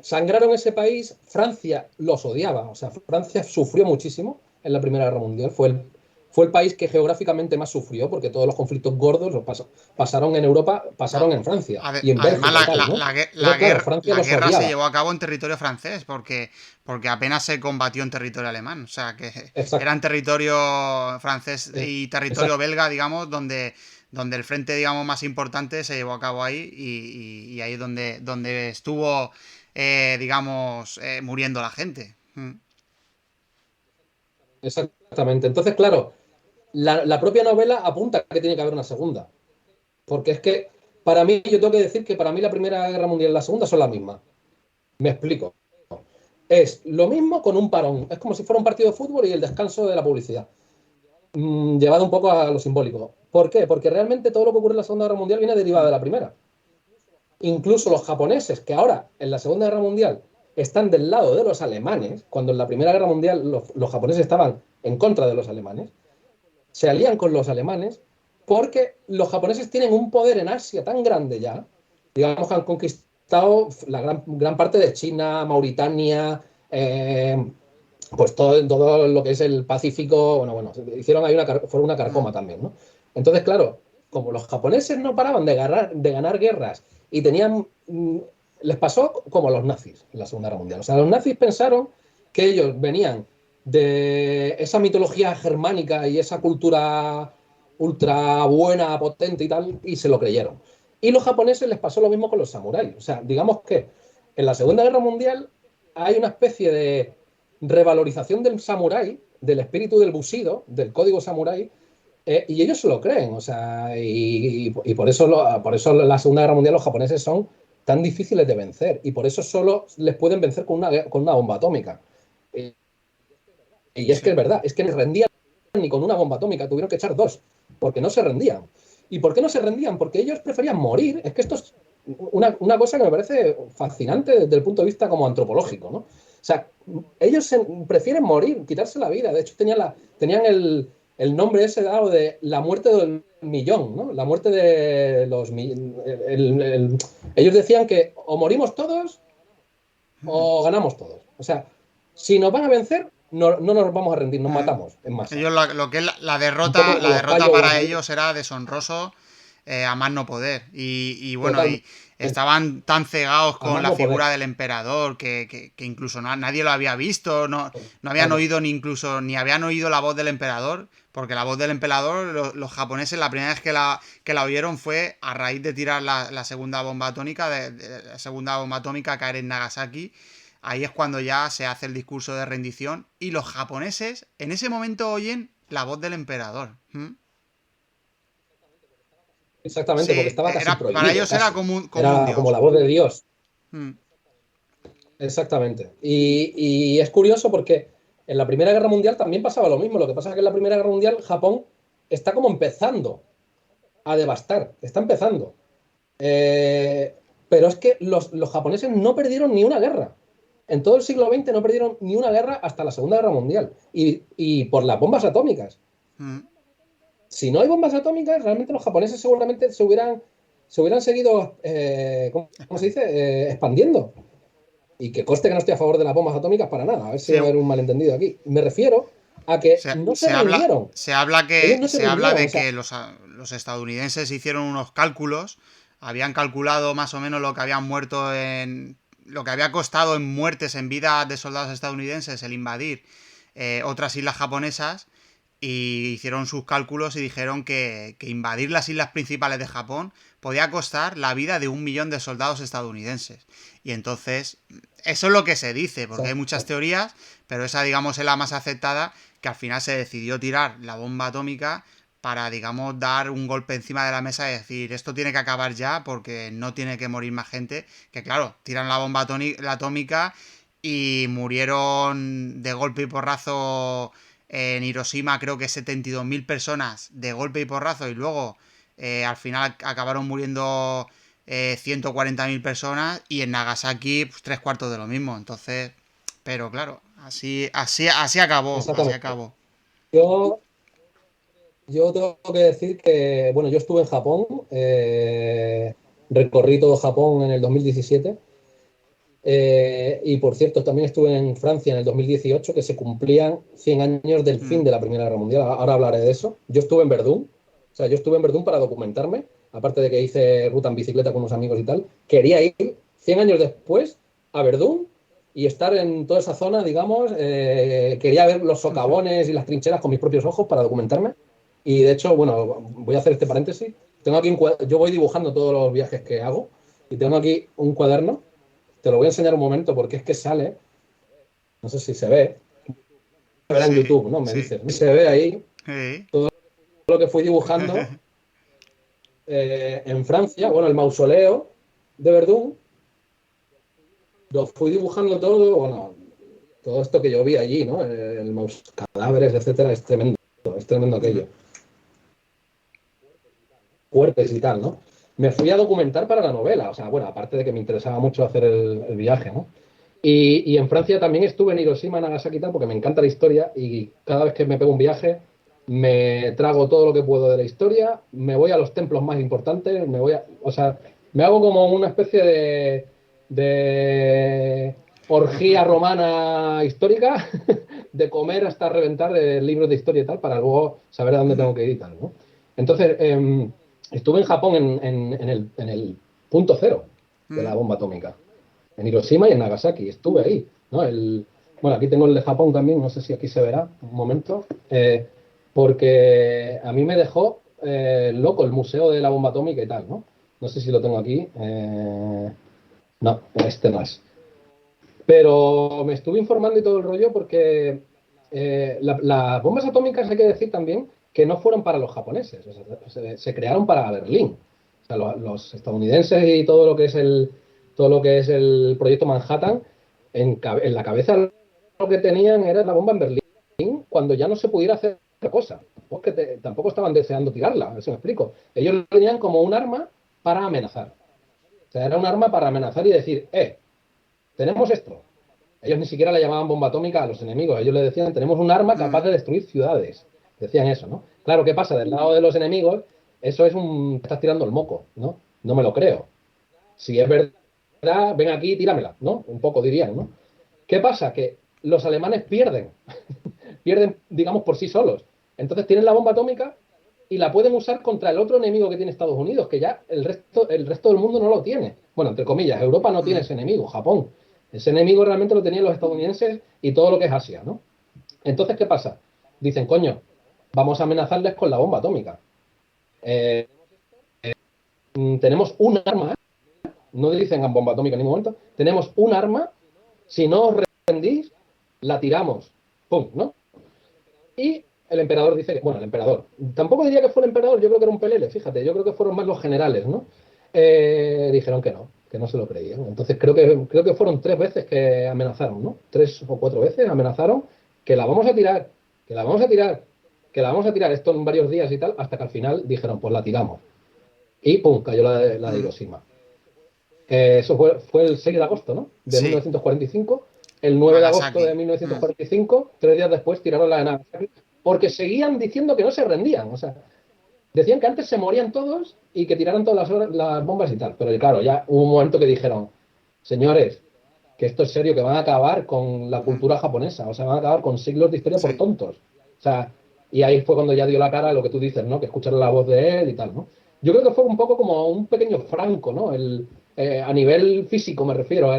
sangraron ese país. Francia los odiaba. O sea, Francia sufrió muchísimo en la Primera Guerra Mundial. Fue el país que geográficamente más sufrió, porque todos los conflictos gordos pasaron en Europa, pasaron A- en Francia y en Además, Bélgica y tal, ¿no? Entonces, claro, Francia la los guerra se odiaba. llevó a cabo en territorio francés porque apenas se combatió en territorio alemán. O sea, que era Exacto. en territorio francés Eh, y territorio Exacto. belga, digamos, donde el frente, digamos, más importante se llevó a cabo ahí y ahí es donde estuvo, digamos, muriendo la gente. Exactamente. Entonces, claro, la propia novela apunta que tiene que haber una segunda. Porque es que, para mí, yo tengo que decir que para mí la Primera Guerra Mundial y la Segunda son las mismas. Me explico. Es lo mismo con un parón. Es como si fuera un partido de fútbol y el descanso de la publicidad. Llevado un poco a lo simbólico. ¿Por qué? Porque realmente todo lo que ocurre en la Segunda Guerra Mundial viene derivado de Mm. la Primera. Incluso los japoneses, que ahora en la Segunda Guerra Mundial están del lado de los alemanes, cuando en la Primera Guerra Mundial los japoneses estaban en contra de los alemanes, se alían con los alemanes porque los japoneses tienen un poder en Asia tan grande ya, digamos que han conquistado la gran parte de China, Mauritania, pues todo lo que es el Pacífico, bueno, hicieron ahí fueron una Mm. carcoma también, ¿no? Entonces, claro, como los japoneses no paraban de ganar guerras y tenían, les pasó como a los nazis en la Segunda Guerra Mundial. O sea, los nazis pensaron que ellos venían de esa mitología germánica y esa cultura ultra buena, potente y tal, y se lo creyeron. Y los japoneses les pasó lo mismo con los samuráis. O sea, digamos que en la Segunda Guerra Mundial hay una especie de revalorización del samurái, del espíritu del bushido, del código samurái, y ellos se lo creen. O sea, y por eso en la Segunda Guerra Mundial los japoneses son tan difíciles de vencer, y por eso solo les pueden vencer con una bomba atómica. Y es que Sí. es verdad, es que no rendían ni con una bomba atómica, tuvieron que echar dos, porque no se rendían. ¿Y por qué no se rendían? Porque ellos preferían morir. Es que esto es una cosa que me parece fascinante desde el punto de vista como antropológico, ¿no? O sea, prefieren morir, quitarse la vida. De hecho, tenían el nombre ese dado de la muerte del millón, ¿no? La muerte de los... ellos decían que o morimos todos o ganamos todos. O sea, si nos van a vencer, no nos vamos a rendir, nos Mm. matamos en masa. Ellos lo que es Un poco como la los derrota Kiowas para ahí. ellos era deshonroso, a más no poder. Y bueno, y Totalmente. estaban tan cegados A con más la no poder. figura del emperador que incluso nadie lo había visto, no habían Claro. oído ni incluso ni habían oído la voz del emperador, porque la voz del emperador, los japoneses la primera vez que la oyeron fue a raíz de tirar la segunda bomba atómica, de la segunda bomba atómica a caer en Nagasaki. Ahí es cuando ya se hace el discurso de rendición y los japoneses en ese momento oyen la voz del emperador. ¿Mm? Exactamente, porque Sí, estaba casi para prohibido, ellos era casi. como un Era como dios. la voz de Dios. Mm. Exactamente. Y es curioso porque en la Primera Guerra Mundial también pasaba lo mismo. Lo que pasa es que en la Primera Guerra Mundial Japón está como empezando a devastar. Está empezando. Eh, pero es que los japoneses no perdieron ni una guerra. En todo el siglo XX no perdieron ni una guerra hasta la Segunda Guerra Mundial. Y por las bombas atómicas. Mm. Si no hay bombas atómicas, realmente los japoneses seguramente se hubieran seguido, ¿cómo se dice? Expandiendo. Y que conste que no estoy a favor de las bombas atómicas para nada. A ver si va a Se, haber un malentendido aquí. Me refiero a que no se rindieron. Ellos no se se habla rindieron. O de sea, que los estadounidenses hicieron unos cálculos, habían calculado más o menos lo que habían muerto en lo que había costado en muertes en vida de soldados estadounidenses el invadir otras islas japonesas y hicieron sus cálculos y dijeron que invadir las islas principales de Japón podía costar la vida de 1 millón de soldados estadounidenses. Y entonces, eso es lo que se dice, porque hay muchas Exacto. teorías, pero esa, digamos, es la más aceptada, que al final se decidió tirar la bomba atómica para, digamos, dar un golpe encima de la mesa y decir, esto tiene que acabar ya porque no tiene que morir más gente. Que claro, tiran la bomba la atómica y murieron de golpe y porrazo en Hiroshima, creo que 72.000 personas de golpe y porrazo, y luego al final acabaron muriendo 140.000 personas, y en Nagasaki pues, 3 cuartos de lo mismo. Entonces, pero claro, así acabó, así Exactamente. acabó. Yo, yo tengo que decir que, bueno, yo estuve en Japón, recorrí todo Japón en el 2017. Y por cierto, también estuve en Francia en el 2018, que se cumplían 100 años del Mm, fin de la Primera Guerra Mundial. Ahora hablaré de eso. Yo estuve en Verdún, o sea, yo estuve en Verdún para documentarme, aparte de que hice ruta en bicicleta con unos amigos y tal. Quería ir 100 años después a Verdún y estar en toda esa zona, digamos. Quería ver los socavones y las trincheras con mis propios ojos para documentarme. Y de hecho, bueno, voy a hacer este paréntesis. Tengo aquí yo voy dibujando todos los viajes que hago y tengo aquí un cuaderno. Te lo voy a enseñar un momento porque es que sale, no sé si se ve, se verá en sí, YouTube, ¿no? Me sí. dices, se ve ahí Sí. lo que fui dibujando en Francia, bueno, el mausoleo de Verdún, lo fui dibujando todo, bueno, todo esto que yo vi allí, ¿no? Cadáveres, etcétera, es tremendo aquello. Fuertes y tal, ¿no? Me fui a documentar para la novela, o sea, bueno, aparte de que me interesaba mucho hacer el viaje, ¿no? Y en Francia también estuve en Hiroshima, Nagasaki y tal, porque me encanta la historia y cada vez que me pego un viaje me trago todo lo que puedo de la historia, me voy a los templos más importantes, o sea, me hago como una especie de orgía romana histórica, de comer hasta reventar libros de historia y tal, para luego saber a dónde tengo que ir y tal, ¿no? Entonces, estuve en Japón en el punto cero de la bomba atómica en Hiroshima y en Nagasaki, estuve ahí, ¿no? Bueno, aquí tengo el de Japón también, no sé si aquí se verá, un momento, porque a mí me dejó loco el Museo de la Bomba Atómica y tal, ¿no? No sé si lo tengo aquí, no, este no es. Pero me estuve informando y todo el rollo porque las bombas atómicas hay que decir también que no fueron para los japoneses, o sea, se crearon para Berlín. O sea, los estadounidenses y todo lo que es el proyecto Manhattan, en la cabeza lo que tenían era la bomba en Berlín cuando ya no se pudiera hacer otra cosa. Porque tampoco estaban deseando tirarla, eso me explico. Ellos lo tenían como un arma para amenazar. O sea, era un arma para amenazar y decir, tenemos esto. Ellos ni siquiera le llamaban bomba atómica a los enemigos. Ellos le decían, tenemos un arma capaz de destruir ciudades. Decían eso, ¿no? Claro, ¿qué pasa? Del lado de los enemigos, eso es estás tirando el moco, ¿no? No me lo creo. Si es verdad, ven aquí y tíramela, ¿no? Un poco dirían, ¿no? ¿Qué pasa? Que los alemanes pierden, digamos, por sí solos. Entonces tienen la bomba atómica y la pueden usar contra el otro enemigo que tiene Estados Unidos, que ya el resto del mundo no lo tiene. Bueno, entre comillas, Europa no tiene ese enemigo, Japón. Ese enemigo realmente lo tenían los estadounidenses y todo lo que es Asia, ¿no? Entonces, ¿qué pasa? Dicen, coño, vamos a amenazarles con la bomba atómica. Eh, tenemos un arma, no dicen bomba atómica en ningún momento, tenemos un arma, si no os rendís, la tiramos. ¡Pum! ¿No? Y el emperador dice que, bueno, el emperador, tampoco diría que fue el emperador, yo creo que era un pelele, fíjate, yo creo que fueron más los generales, ¿no? Dijeron que no se lo creían. Entonces creo que fueron 3 veces que amenazaron, ¿no? 3 o 4 veces amenazaron que la vamos a tirar, que la vamos a tirar, que la vamos a tirar, esto en varios días y tal, hasta que al final dijeron, pues la tiramos. Y pum, cayó la de Hiroshima. Eso fue el 6 de agosto, ¿no? De Sí, 1945. El 9 de agosto de Nagasaki. 1945, 3 días después, tiraron la de Nagasaki, porque seguían diciendo que no se rendían. O sea, decían que antes se morían todos y que tiraran todas las bombas y tal. Pero claro, ya hubo un momento que dijeron, señores, que esto es serio, que van a acabar con la cultura japonesa, o sea, van a acabar con siglos de historia por Sí. tontos. O sea, y ahí fue cuando ya dio la cara a lo que tú dices, ¿no? Que escucharon la voz de él y tal, ¿no? Yo creo que fue un poco como un pequeño Franco, ¿no? A nivel físico me refiero,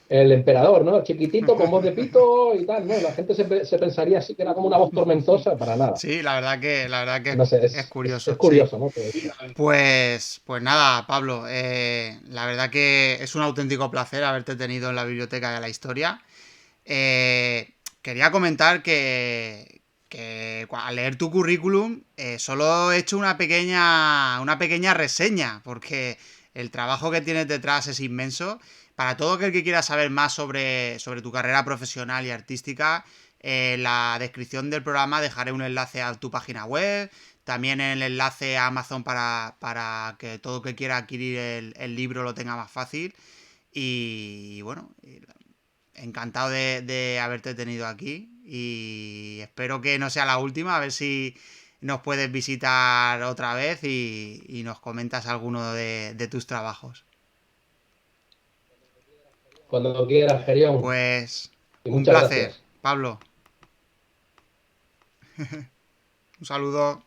el emperador, ¿no? Chiquitito, con voz de pito y tal, ¿no? La gente se pensaría así que era como una voz tormentosa, para nada. Sí, la verdad que No sé, es es curioso, sí. curioso, ¿no? Todo esto. Pues nada, Pablo, la verdad que es un auténtico placer haberte tenido en la biblioteca de la historia. Quería comentar que al leer tu currículum solo he hecho una pequeña reseña, porque el trabajo que tienes detrás es inmenso. Para todo aquel que quiera saber más sobre tu carrera profesional y artística, en la descripción del programa dejaré un enlace a tu página web, también el enlace a Amazon para que todo el que quiera adquirir el libro lo tenga más fácil. Y bueno, encantado de haberte tenido aquí y espero que no sea la última, a ver si nos puedes visitar otra vez y nos comentas alguno de tus trabajos. Cuando quieras, Gerión. Pues Y un muchas placer, gracias. Pablo. Un saludo.